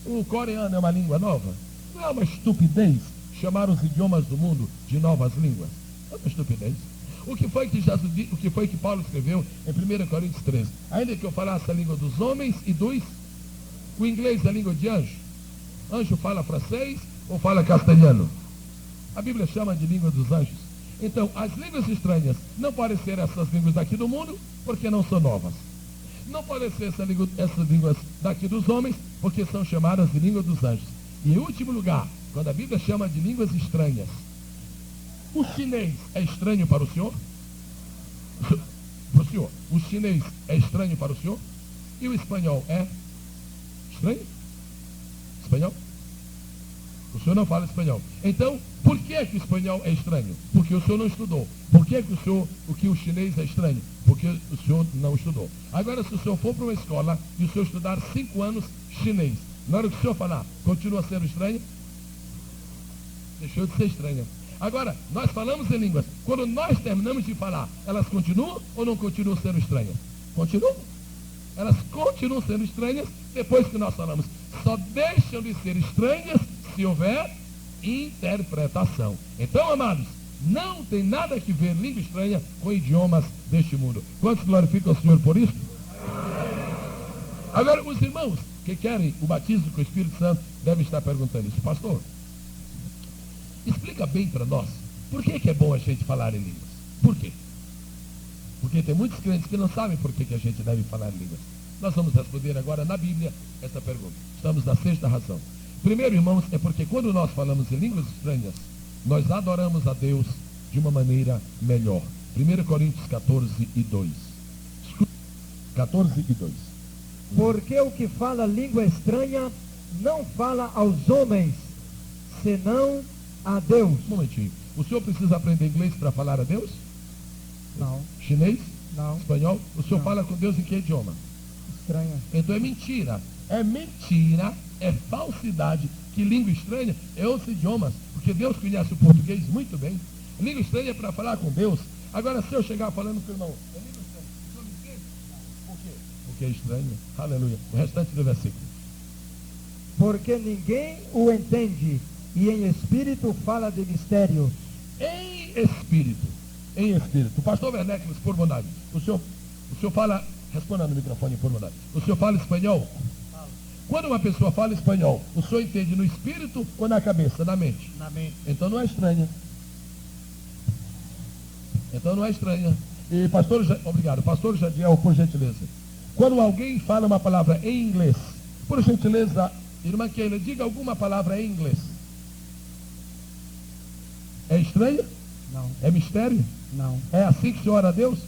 o coreano é uma língua nova? Não é uma estupidez chamar os idiomas do mundo de novas línguas? É uma estupidez. O que foi que Paulo escreveu em 1 Coríntios 13? Ainda que eu falasse a língua dos homens e dos... O inglês é a língua de anjo. Anjo fala francês ou fala castelhano? A Bíblia chama de língua dos anjos. Então, as línguas estranhas não podem ser essas línguas daqui do mundo, porque não são novas. Não podem ser essas línguas daqui dos homens, porque são chamadas de língua dos anjos. E em último lugar, quando a Bíblia chama de línguas estranhas, o chinês é estranho para o senhor? Para o senhor. O chinês é estranho para o senhor? E o espanhol é estranho? Espanhol? O senhor não fala espanhol. Então, por que o espanhol é estranho? Porque o senhor não estudou. Por que o chinês é estranho? Porque o senhor não estudou. Agora, se o senhor for para uma escola e o senhor estudar 5 anos chinês, na hora que o senhor falar, continua sendo estranho? Deixou de ser estranha. Agora, nós falamos em línguas. Quando nós terminamos de falar, elas continuam ou não continuam sendo estranhas? Continuam. Elas continuam sendo estranhas depois que nós falamos. Só deixam de ser estranhas se houver interpretação. Então, amados, não tem nada que ver língua estranha com idiomas deste mundo. Quantos glorificam o Senhor por isso? Agora, os irmãos que querem o batismo com o Espírito Santo devem estar perguntando isso. Pastor, explica bem para nós, por que é bom a gente falar em línguas? Por quê? Porque tem muitos crentes que não sabem por que a gente deve falar em línguas. Nós vamos responder agora na Bíblia essa pergunta. Estamos na 6ª razão. Primeiro, irmãos, é porque quando nós falamos em línguas estranhas, nós adoramos a Deus de uma maneira melhor. 1 Coríntios 14 e 2. 14 e 2. Porque o que fala língua estranha não fala aos homens, senão a Deus. Um momentinho. O senhor precisa aprender inglês para falar a Deus? Não. Chinês? Não. Espanhol? O senhor Não. fala com Deus em que idioma? Estranha. Então é mentira. É mentira, é falsidade que língua estranha é outros idiomas. Porque Deus conhece o português muito bem. Língua estranha é para falar com Deus. Agora, se eu chegar falando com o irmão, é língua estranha, o senhor me entende? Por quê? Porque é estranho. Aleluia. O restante do versículo. Porque ninguém o entende, e em espírito fala de mistérios. Em espírito. Em espírito. Pastor Vernéculos, por bondade. O senhor fala, responda no microfone por bondade. O senhor fala espanhol? Quando uma pessoa fala espanhol, o senhor entende no espírito ou na cabeça, na mente? Na mente. Então não é estranha. Então não é estranha. E obrigado. Pastor Jadiel, por gentileza. Quando alguém fala uma palavra em inglês, por gentileza, irmã Keila, diga alguma palavra em inglês. É estranha? Não. É mistério? Não. É assim que o senhor ora a Deus?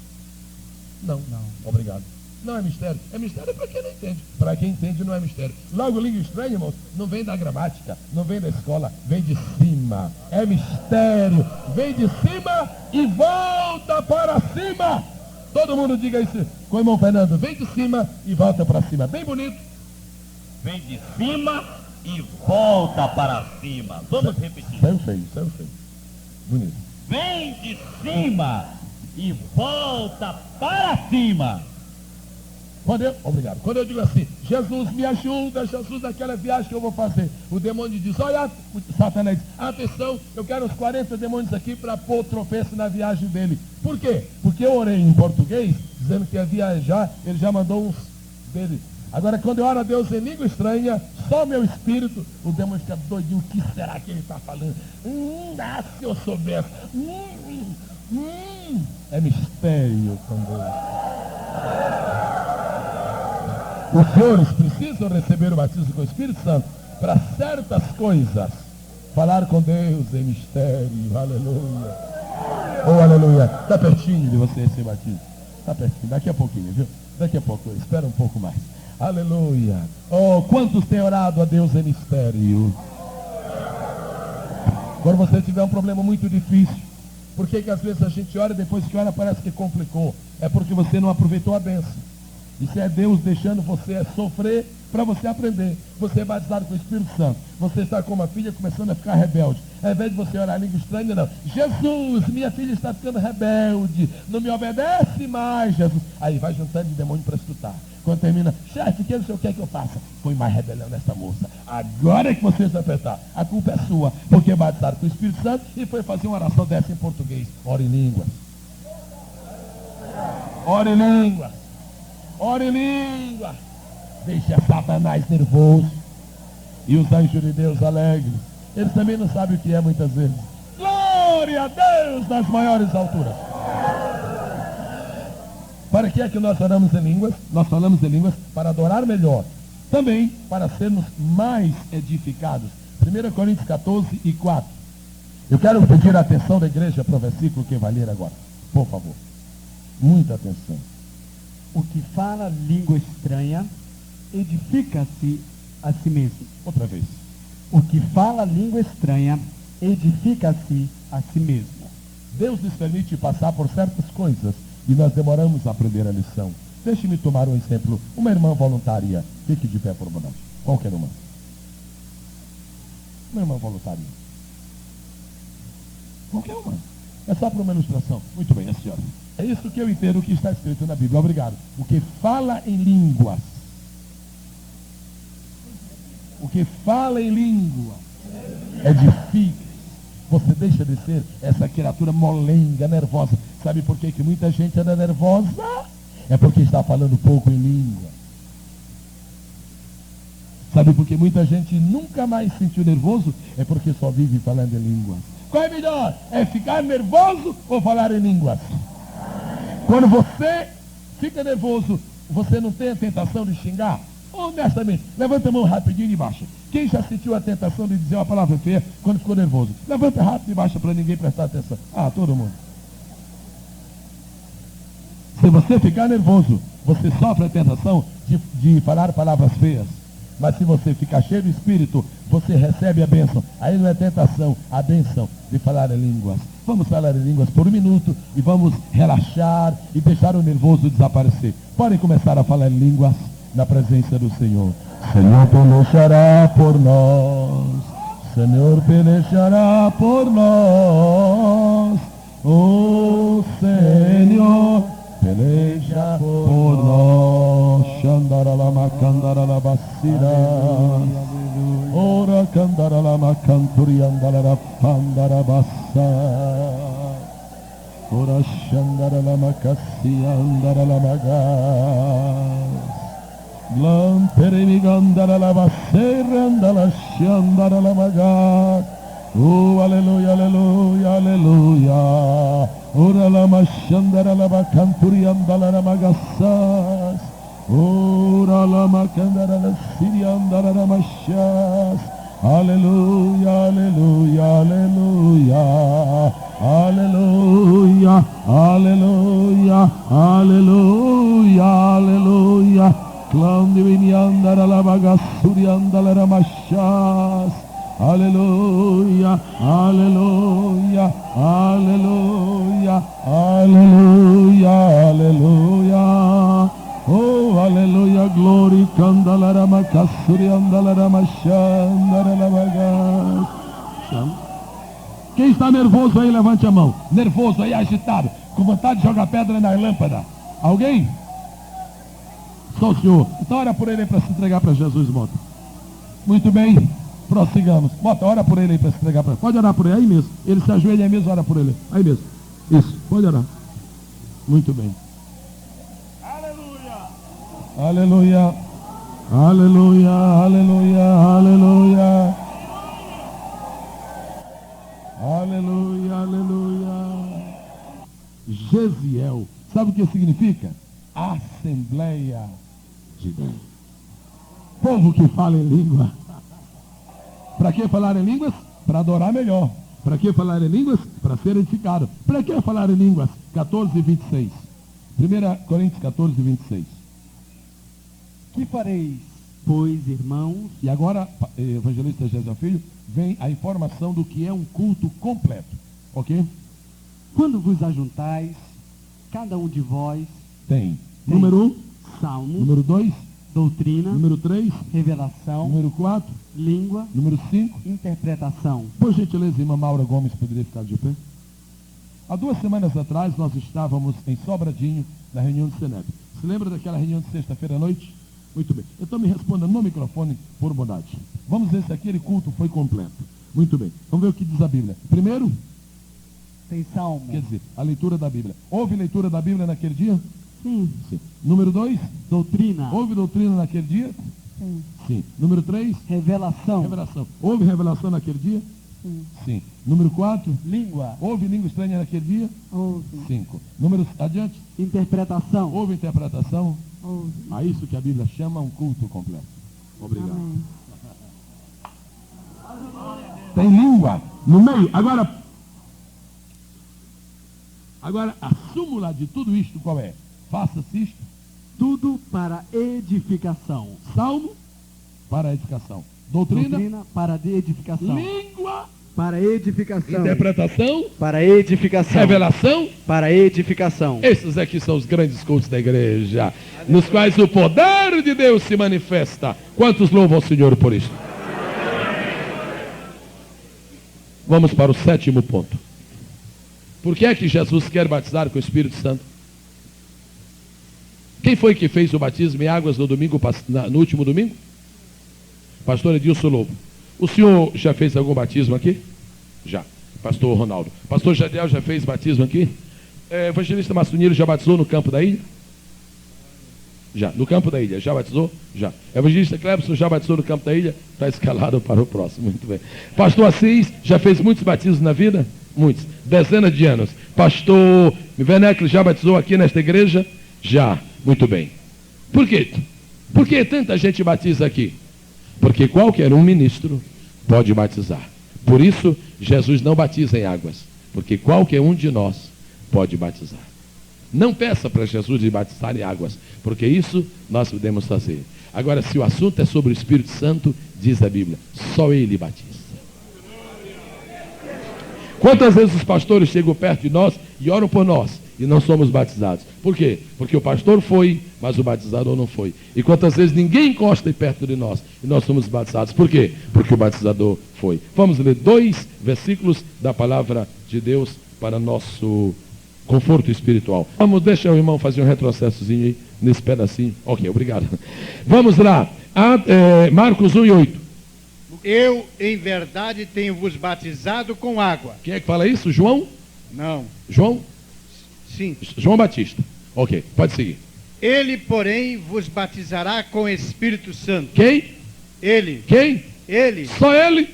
Não. Não. Obrigado. Não é mistério. É mistério para quem não entende. Para quem entende não é mistério. Logo, língua estranha, irmãos, não vem da gramática, não vem da escola, vem de cima. É mistério. Vem de cima e volta para cima. Todo mundo diga isso com o irmão Fernando. Vem de cima e volta para cima. Bem bonito. Vem de cima e volta para cima. Vamos repetir. Saiu feio. Bonito. Vem de cima e volta para cima. Obrigado. Quando eu digo assim, Jesus me ajuda, Jesus, naquela viagem que eu vou fazer, o demônio diz, olha, o Satanás diz, atenção, eu quero os 40 demônios aqui para pôr tropeço na viagem dele. Por quê? Porque eu orei em português, dizendo que ia viajar, ele já mandou uns dele. Agora, quando eu oro a Deus em língua estranha, só meu espírito, o demônio fica doidinho, o que será que ele está falando? Se eu soubesse. É mistério com Deus. Os senhores precisam receber o batismo com o Espírito Santo para certas coisas. Falar com Deus em mistério. Aleluia. Oh, aleluia. Está pertinho de você esse batismo. Está pertinho. Daqui a pouquinho, viu? Daqui a pouco. Espera um pouco mais. Aleluia. Oh, quantos têm orado a Deus em mistério? Quando você tiver um problema muito difícil, por que às vezes a gente ora e depois que ora parece que complicou? É porque você não aproveitou a bênção. Isso é Deus deixando você sofrer para você aprender. Você é batizado com o Espírito Santo. Você está com uma filha começando a ficar rebelde. Ao invés de você orar a língua estranha, não. Jesus, minha filha está ficando rebelde. Não me obedece mais, Jesus. Aí vai juntando de demônio para escutar. Quando termina, chefe, que não sei o que é que eu faça? Põe mais rebelião nessa moça. Agora é que você vai apertar. A culpa é sua, porque é batizado com o Espírito Santo e foi fazer uma oração dessa em português. Ora em línguas. Ora em línguas. Ora em línguas. Deixa Satanás nervoso. E os anjos de Deus alegres. Eles também não sabem o que é muitas vezes. Glória a Deus nas maiores alturas. Para que é que nós oramos em línguas? Nós falamos em línguas para adorar melhor. Também para sermos mais edificados. 1 Coríntios 14 e 4. Eu quero pedir a atenção da igreja para o versículo que vai ler agora. Por favor. Muita atenção. O que fala língua estranha edifica-se a si mesmo. Outra vez. O que fala língua estranha edifica-se a si mesmo. Deus nos permite passar por certas coisas e nós demoramos a aprender a lição. Deixe-me tomar um exemplo. Uma irmã voluntária. Fique de pé por uma noite. Qualquer uma. Uma irmã voluntária. Qualquer uma. É só para uma ilustração. Muito bem, a senhora. É isso que eu entendo que está escrito na Bíblia. Obrigado. O que fala em línguas. O que fala em língua edifica. Você deixa de ser essa criatura molenga, nervosa. Sabe por que muita gente anda nervosa? É porque está falando pouco em língua. Sabe por que muita gente nunca mais se sentiu nervoso? É porque só vive falando em língua. Qual é melhor? É ficar nervoso ou falar em línguas? Quando você fica nervoso, você não tem a tentação de xingar? Honestamente, levanta a mão rapidinho e baixa. Quem já sentiu a tentação de dizer uma palavra feia quando ficou nervoso? Levanta rápido e baixa para ninguém prestar atenção. Ah, todo mundo. Se você ficar nervoso, você sofre a tentação de falar palavras feias. Mas se você ficar cheio do Espírito, você recebe a bênção. Aí não é tentação, a bênção de falar em línguas. Vamos falar em línguas por um minuto e vamos relaxar e deixar o nervoso desaparecer. Podem começar a falar em línguas na presença do Senhor. Senhor pelejará por nós. Senhor pelejará por nós. O Senhor peleja por nós. Xandaralama candaralabacira. Ora candaralama canturiandalara pandarabassa. Ora xandaralama cassiandaralamagas. Oh, aleluia, aleluia, aleluia. Ora lama xandara lama canturi andala lama gassas. Ora lama candara la siri andala lama chas. Aleluia, aleluia, aleluia. Aleluia, aleluia, aleluia, aleluia. Clam divini andara la bagassuri andala la machas. Aleluia, aleluia, aleluia, aleluia, aleluia. Oh, aleluia, glória, candala la macassuri andala la machandara la bagas. Quem está nervoso aí, levante a mão. Nervoso aí, agitado, com vontade de jogar pedra na lâmpada. Alguém? Só o senhor. Então ora por ele aí para se entregar para Jesus, Mota. Muito bem, prossigamos. Mota, ora por ele aí para se entregar para ele. Pode orar por ele aí mesmo. Ele se ajoelha aí mesmo, ora por ele. Aí mesmo. Isso, pode orar. Muito bem. Aleluia. Aleluia, aleluia, aleluia. Aleluia, aleluia. Gesiel. Sabe o que significa? Assembleia de Deus. Povo que fala em língua. Para que falar em línguas? Para adorar melhor. Para que falar em línguas? Para ser edificado. Para que falar em línguas? 14 e 26. 1 Coríntios 14 e 26. Que fareis, pois, irmãos? E agora, evangelista Gesiel Filho, vem a informação do que é um culto completo. Ok? Quando vos ajuntais, cada um de vós Tem. Número 1. salmos, Número 2. doutrina, Número 3, revelação, número 4, língua, número 5. interpretação. Por gentileza, irmã Maura Gomes, poderia ficar de pé? Há 2 semanas atrás, nós estávamos em Sobradinho, na reunião do Seneb. Se lembra daquela reunião de sexta-feira à noite? Muito bem. Então me responda no microfone, por bondade. Vamos ver se aquele culto foi completo. Muito bem. Vamos ver o que diz a Bíblia. Primeiro, Tem salmo? quer dizer, a leitura da Bíblia. Houve leitura da Bíblia naquele dia? Sim. Sim. Número 2, Doutrina? houve doutrina naquele dia? Sim. Sim. Número 3, Revelação? revelação. Houve revelação naquele dia? Sim. Sim. Número 4, Língua? houve língua estranha naquele dia? Houve. 5. Número adiante, Interpretação? houve interpretação? Houve. A isso que a Bíblia chama um culto completo. Obrigado. Amém. Tem língua no meio. Agora a súmula de tudo isto qual é? Faça-se isto. Tudo para edificação. Salmo para edificação. Doutrina, para edificação. língua, Para edificação. interpretação, Para edificação. revelação. Para edificação. Esses aqui são os grandes cultos da igreja, nos quais o poder de Deus se manifesta. Quantos louvam o Senhor por isso? Vamos para o 7º ponto. Por que é que Jesus quer batizar com o Espírito Santo? Quem foi que fez o batismo em águas no último domingo? Pastor Edilson Lobo. O senhor já fez algum batismo aqui? Já. Pastor Ronaldo. Pastor Jadiel já fez batismo aqui? Evangelista Massuniro já batizou no campo da ilha? Já. No campo da ilha. Já batizou? Já. Evangelista Clebson já batizou no campo da ilha? Está escalado para o próximo. Muito bem. Pastor Assis já fez muitos batismos na vida? Muitos. Dezenas de anos. Pastor Werneck já batizou aqui nesta igreja? Já. Muito bem. Por quê? Por que tanta gente batiza aqui? Porque qualquer um ministro pode batizar. Por isso, Jesus não batiza em águas. Porque qualquer um de nós pode batizar. Não peça para Jesus de batizar em águas. Porque isso nós podemos fazer. Agora, se o assunto é sobre o Espírito Santo, diz a Bíblia, só Ele batiza. Quantas vezes os pastores chegam perto de nós e oram por nós e não somos batizados? Por quê? Porque o pastor foi, mas o batizador não foi. E quantas vezes ninguém encosta perto de nós e nós somos batizados? Por quê? Porque o batizador foi. Vamos ler 2 versículos da palavra de Deus para nosso conforto espiritual. Deixa o irmão fazer um retrocessozinho aí nesse pedacinho. Ok, obrigado. Vamos lá. Marcos 1:8. Eu, em verdade, tenho vos batizado com água. Quem é que fala isso? João? Não. João? Sim. João Batista. Ok, pode seguir. Ele, porém, vos batizará com Espírito Santo. Quem? Ele. Quem? Ele. Só ele?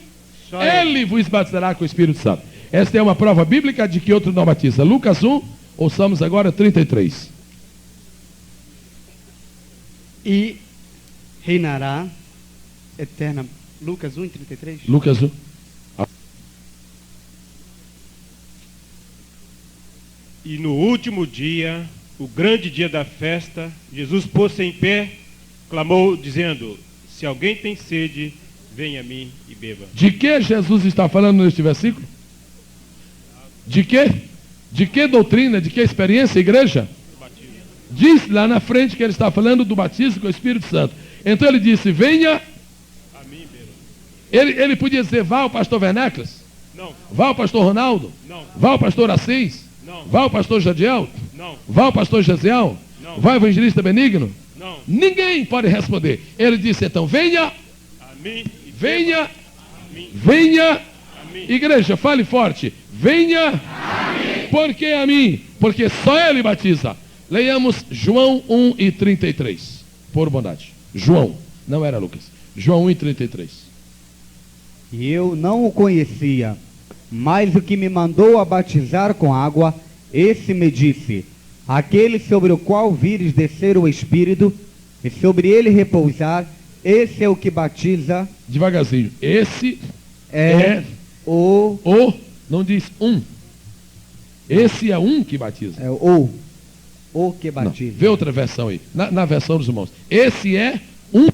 Só Ele vos batizará com o Espírito Santo. Esta é uma prova bíblica de que outro não batiza. Lucas 1, ouçamos agora 33. E reinará eterna. Lucas 1:33. Lucas 1. E no último dia, o grande dia da festa, Jesus pôs-se em pé, clamou, dizendo: se alguém tem sede, venha a mim e beba. De que Jesus está falando neste versículo? De quê? De que doutrina? De que experiência, igreja? Diz lá na frente que ele está falando do batismo com o Espírito Santo. Então ele disse, venha A mim beba. Ele podia dizer, vá o pastor Verneclas, Não, vá o pastor Ronaldo, não, vá o pastor Assis, não, vá o pastor Jadiel, não, vá o pastor Gesiel, Não. vá o evangelista Benigno. não. Ninguém pode responder. Ele disse então, venha, A mim e venha, beba. A mim, venha. a mim. Igreja, fale forte. Venha. Por que a mim? Porque só ele batiza. Leiamos João 1:33. Por bondade. João, não era Lucas. João 1:33. E eu não o conhecia, mas o que me mandou a batizar com água, esse me disse, aquele sobre o qual vires descer o Espírito, e sobre ele repousar, esse é o que batiza, Devagarzinho. Esse é o... não diz um. Esse é um que batiza. É o que Não, batiza. vê outra versão aí. Na versão dos irmãos. Esse é um.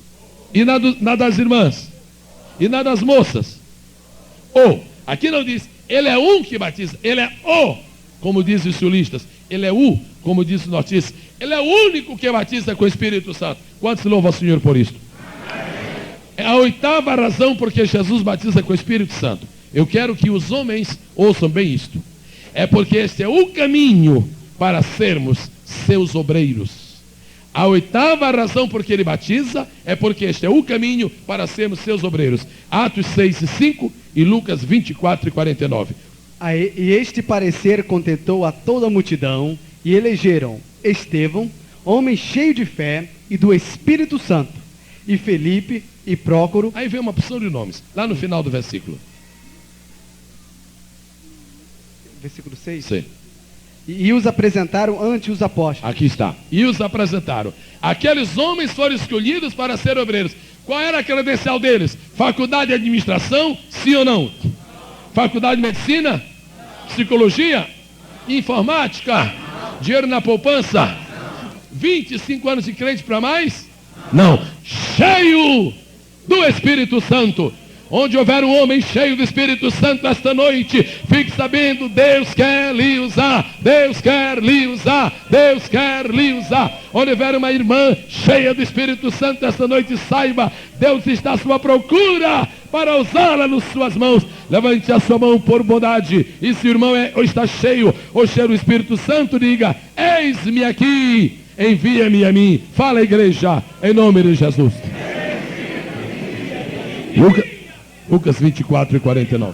E na das irmãs. E na das moças. Aqui não diz, ele é um que batiza. Ele é o, como dizem os sulistas. Ele é como disse o notícia, ele é o único que batiza com o Espírito Santo. Quantos louvam ao Senhor por isso? É a 8ª razão porque Jesus batiza com o Espírito Santo. Eu quero que os homens ouçam bem isto. É porque este é o caminho para sermos seus obreiros. A 8ª razão porque ele batiza é porque este é o caminho para sermos seus obreiros. Atos 6:5 e Lucas 24:49. E este parecer contentou a toda a multidão, e elegeram Estevão, homem cheio de fé e do Espírito Santo, e Felipe e Prócoro. Aí vem uma opção de nomes, lá no final do versículo. Versículo 6? Sim. E os apresentaram ante os apóstolos. Aqui está. E os apresentaram. Aqueles homens foram escolhidos para ser obreiros. Qual era a credencial deles? Faculdade de administração? Sim ou não? Faculdade de medicina? Psicologia? Informática? Dinheiro na poupança? 25 anos de crente para mais? Não. Cheio do Espírito Santo. Onde houver um homem cheio do Espírito Santo esta noite, fique sabendo, Deus quer lhe usar, Deus quer lhe usar, Deus quer lhe usar. Onde houver uma irmã cheia do Espírito Santo esta noite, saiba, Deus está à sua procura para usá-la nas suas mãos. Levante a sua mão por bondade, e se o irmão ou está cheio ou cheio do Espírito Santo, diga, eis-me aqui, envia-me a mim. Fala, igreja, em nome de Jesus. Lucas 24:49.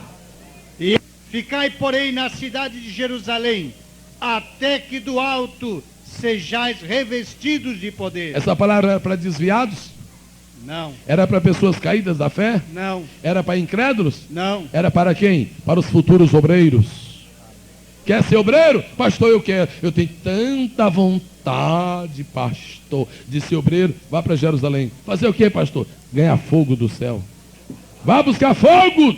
E ficai, porém, na cidade de Jerusalém, até que do alto sejais revestidos de poder. Essa palavra era para desviados? Não. Era para pessoas caídas da fé? Não. Era para incrédulos? Não. Era para quem? Para os futuros obreiros. Quer ser obreiro? Pastor, eu quero. Eu tenho tanta vontade, pastor, de ser obreiro. Vá para Jerusalém. Fazer o que, pastor? Ganhar fogo do céu. Vá buscar fogo,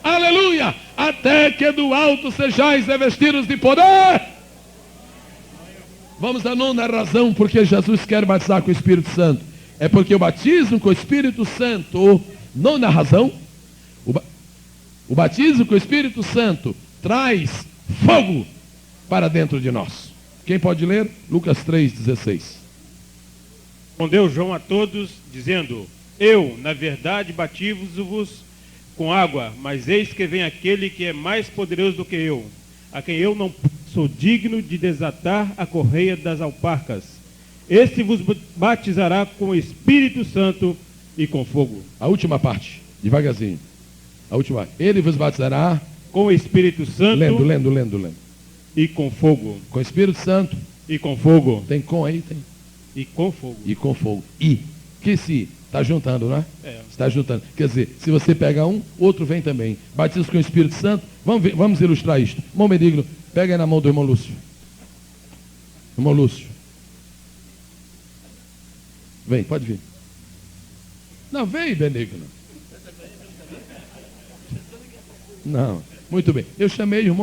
aleluia, até que do alto sejais revestidos de poder. Vamos à 9ª razão porque Jesus quer batizar com o Espírito Santo. É porque o batismo com o Espírito Santo, 9ª razão, o batismo com o Espírito Santo traz fogo para dentro de nós. Quem pode ler? Lucas 3:16. Respondeu João a todos, dizendo, eu, na verdade, batizo-vos com água, mas eis que vem aquele que é mais poderoso do que eu, a quem eu não sou digno de desatar a correia das alparcas. Este vos batizará com o Espírito Santo e com fogo. A última parte, devagarzinho. A última. Ele vos batizará com o Espírito Santo. Lendo. E com fogo. Com o Espírito Santo. E com fogo. Tem com aí? Tem. E com fogo. E com fogo. E. Que se... Está juntando, não é? Está juntando. Quer dizer, se você pega um, outro vem também. Batismo com o Espírito Santo. Vamos ilustrar isto. Irmão Benigno, pega aí na mão do irmão Lúcio. Irmão Lúcio. Vem, pode vir. Não, vem, Benigno. Não, muito bem. Eu chamei o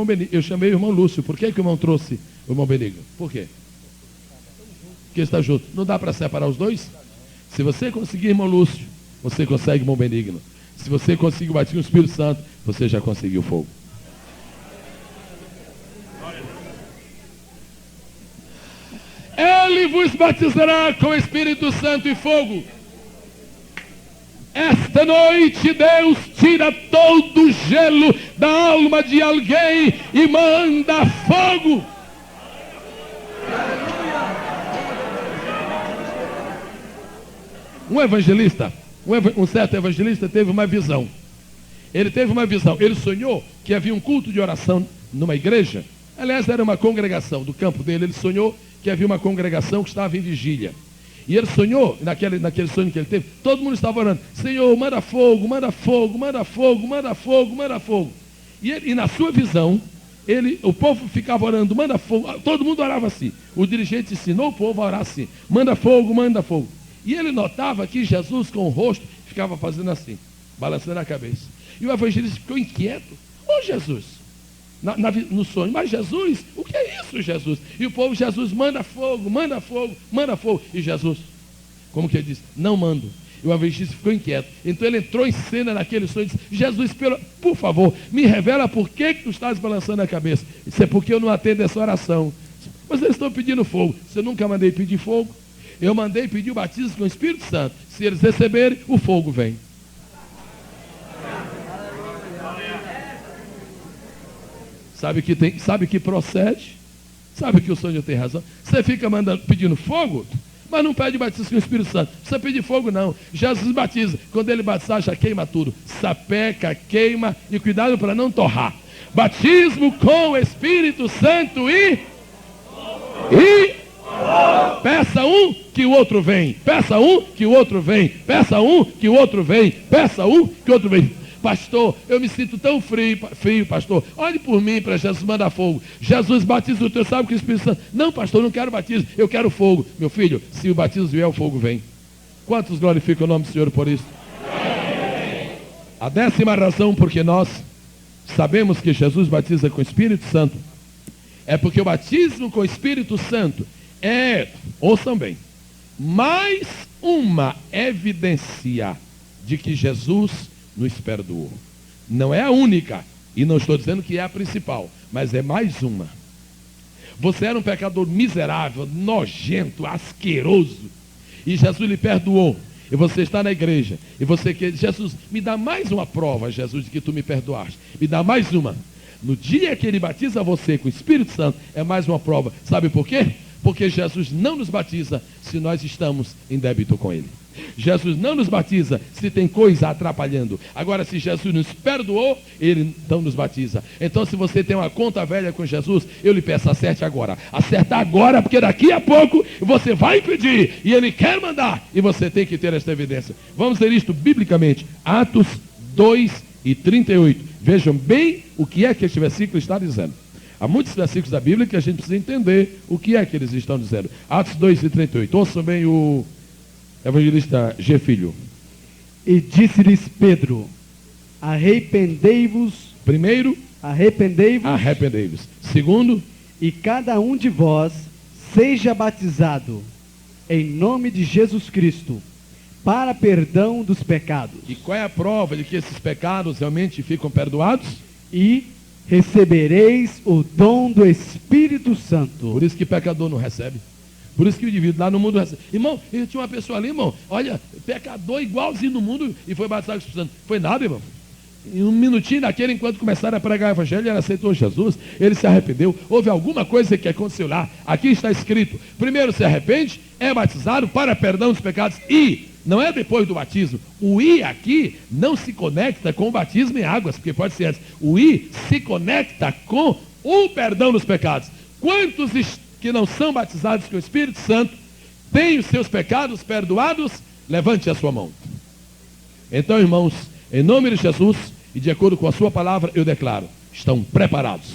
irmão Lúcio. Por que o irmão trouxe o irmão Benigno? Por quê? Porque está junto. Não dá para separar os dois? Se você conseguir, irmão Lúcio, você consegue, irmão Benigno. Se você conseguir bater no Espírito Santo, você já conseguiu fogo. Ele vos batizará com Espírito Santo e fogo. Esta noite Deus tira todo o gelo da alma de alguém e manda fogo. Um evangelista, um certo evangelista teve uma visão. Ele teve uma visão. Ele sonhou que havia um culto de oração numa igreja. Aliás, era uma congregação do campo dele. Ele sonhou que havia uma congregação que estava em vigília. E ele sonhou, naquele sonho que ele teve, todo mundo estava orando. Senhor, manda fogo, manda fogo, manda fogo, manda fogo, manda fogo. E na sua visão, o povo ficava orando, manda fogo. Todo mundo orava assim. O dirigente ensinou o povo a orar assim. Manda fogo, manda fogo. E ele notava que Jesus, com o rosto, ficava fazendo assim, balançando a cabeça. E o evangelista ficou inquieto. Ô Jesus, no sonho, mas Jesus, o que é isso, Jesus? E o povo, Jesus, manda fogo, manda fogo, manda fogo. E Jesus, como que ele disse? Não mando. E o evangelista ficou inquieto. Então ele entrou em cena naquele sonho e disse, Jesus, por favor, me revela por que tu estás balançando a cabeça. Isso é porque eu não atendo essa oração. Mas eles estão pedindo fogo. Você nunca mandei pedir fogo? Eu mandei pedir o batismo com o Espírito Santo. Se eles receberem, o fogo vem. Sabe que procede? Sabe que o Senhor tem razão? Você fica pedindo fogo, mas não pede batismo com o Espírito Santo. Não precisa pedir fogo, não. Jesus batiza. Quando ele batizar, já queima tudo. Sapeca, queima e cuidado para não torrar. Batismo com o Espírito Santo e peça um que o outro vem. Peça um que o outro vem. Peça um que o outro vem. Peça um que o outro vem. Pastor, eu me sinto tão frio, pastor. Olhe por mim para Jesus mandar fogo. Jesus batiza o teu, sabe que o Espírito Santo. Não, pastor, eu não quero batismo, eu quero fogo. Meu filho, se o batismo vier, o fogo vem. Quantos glorificam o nome do Senhor por isso? A 10ª razão porque nós sabemos que Jesus batiza com o Espírito Santo é porque o batismo com o Espírito Santo é, ouçam bem, mais uma evidência de que Jesus nos perdoou. Não é a única, e não estou dizendo que é a principal, mas é mais uma. Você era um pecador miserável, nojento, asqueroso, e Jesus lhe perdoou. E você está na igreja, e você quer, Jesus, me dá mais uma prova, Jesus, de que tu me perdoaste. Me dá mais uma. No dia que ele batiza você com o Espírito Santo, é mais uma prova. Sabe por quê? Porque Jesus não nos batiza se nós estamos em débito com ele. Jesus não nos batiza se tem coisa atrapalhando. Agora, se Jesus nos perdoou, ele então nos batiza. Então, se você tem uma conta velha com Jesus, eu lhe peço, acerte agora. Acerta agora, porque daqui a pouco você vai pedir e ele quer mandar. E você tem que ter esta evidência. Vamos ler isto biblicamente. Atos 2:38. Vejam bem o que é que este versículo está dizendo. Há muitos versículos da Bíblia que a gente precisa entender o que é que eles estão dizendo. Atos 2:38. Ouçam bem o evangelista G. Filho. E disse-lhes Pedro: arrependei-vos. Primeiro, arrependei-vos. Segundo, e cada um de vós seja batizado em nome de Jesus Cristo para perdão dos pecados. E qual é a prova de que esses pecados realmente ficam perdoados? E recebereis o dom do Espírito Santo. Por isso que pecador não recebe. Por isso que o indivíduo lá no mundo recebe. Irmão, tinha uma pessoa ali, irmão, olha, pecador igualzinho no mundo e foi batizado com o Espírito Santo. Foi nada, irmão. Em um minutinho daquele, enquanto começaram a pregar o evangelho, ele aceitou Jesus, ele se arrependeu. Houve alguma coisa que aconteceu lá. Aqui está escrito: primeiro se arrepende, é batizado para perdão dos pecados e não é depois do batismo. O I aqui não se conecta com o batismo em águas, porque pode ser antes. O I se conecta com o perdão dos pecados. Quantos que não são batizados com o Espírito Santo têm os seus pecados perdoados? Levante a sua mão. Então, irmãos, em nome de Jesus e de acordo com a sua palavra, eu declaro: estão preparados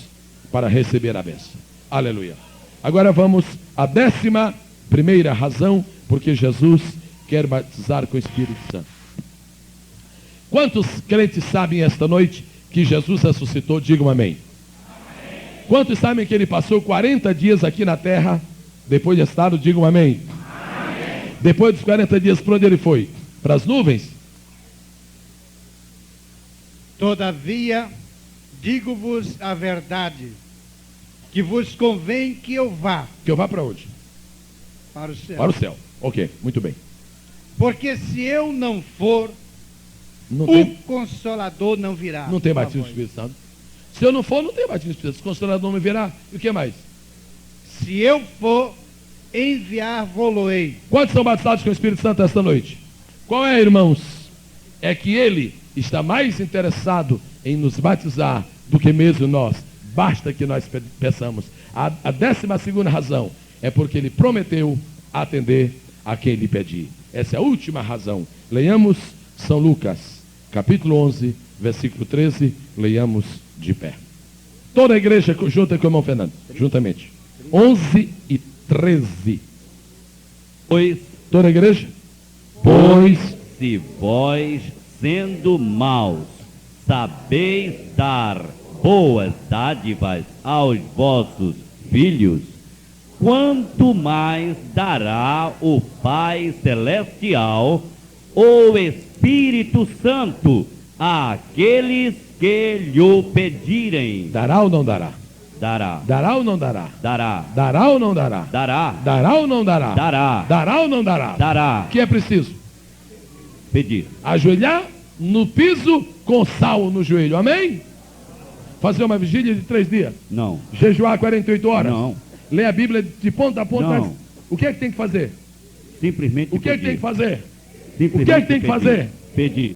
para receber a bênção. Aleluia. Agora vamos à 11ª razão porque Jesus quer batizar com o Espírito Santo. Quantos crentes sabem esta noite que Jesus ressuscitou? Digam amém. Quantos sabem que ele passou 40 dias aqui na terra, depois de estado? Digam amém. Depois dos 40 dias, para onde ele foi? Para as nuvens? Todavia, digo-vos a verdade, que vos convém que eu vá. Que eu vá para onde? Para o céu. Para o céu. Ok, muito bem. Porque se eu não for, Não o tem, Consolador não virá. não tem batismo do Espírito Santo. Se eu não for, não tem batismo do Espírito Santo. O Consolador não virá. E o que mais? Se eu for, enviar-vos-ei. Quantos são batizados com o Espírito Santo esta noite? Qual é, irmãos? É que ele está mais interessado em nos batizar do que mesmo nós. Basta que nós peçamos. A 12ª razão é porque ele prometeu atender a quem lhe pedir. Essa é a última razão. Leiamos São Lucas, capítulo 11, versículo 13. Leiamos de pé. Toda a igreja junta com o irmão Fernando, juntamente. 11 e 13. Pois, Toda a igreja? Pois, se vós, sendo maus, sabeis dar boas dádivas aos vossos filhos, quanto mais dará o Pai Celestial o Espírito Santo àqueles que lhe pedirem. dará ou não dará? Dará. Dará ou não dará? Dará. Dará ou não dará? Dará. Dará ou não dará? Dará. Dará ou não dará? Dará. O que é preciso? Pedir. Ajoelhar no piso com sal no joelho. Amém? Fazer uma vigília de 3 dias. Não. Jejuar 48 horas. Não. Ler a Bíblia de ponta a ponta. Não. O que é que tem que fazer? Simplesmente O que é que pedir. tem que fazer? Simplesmente O que é que tem que pedir. fazer? Pedir.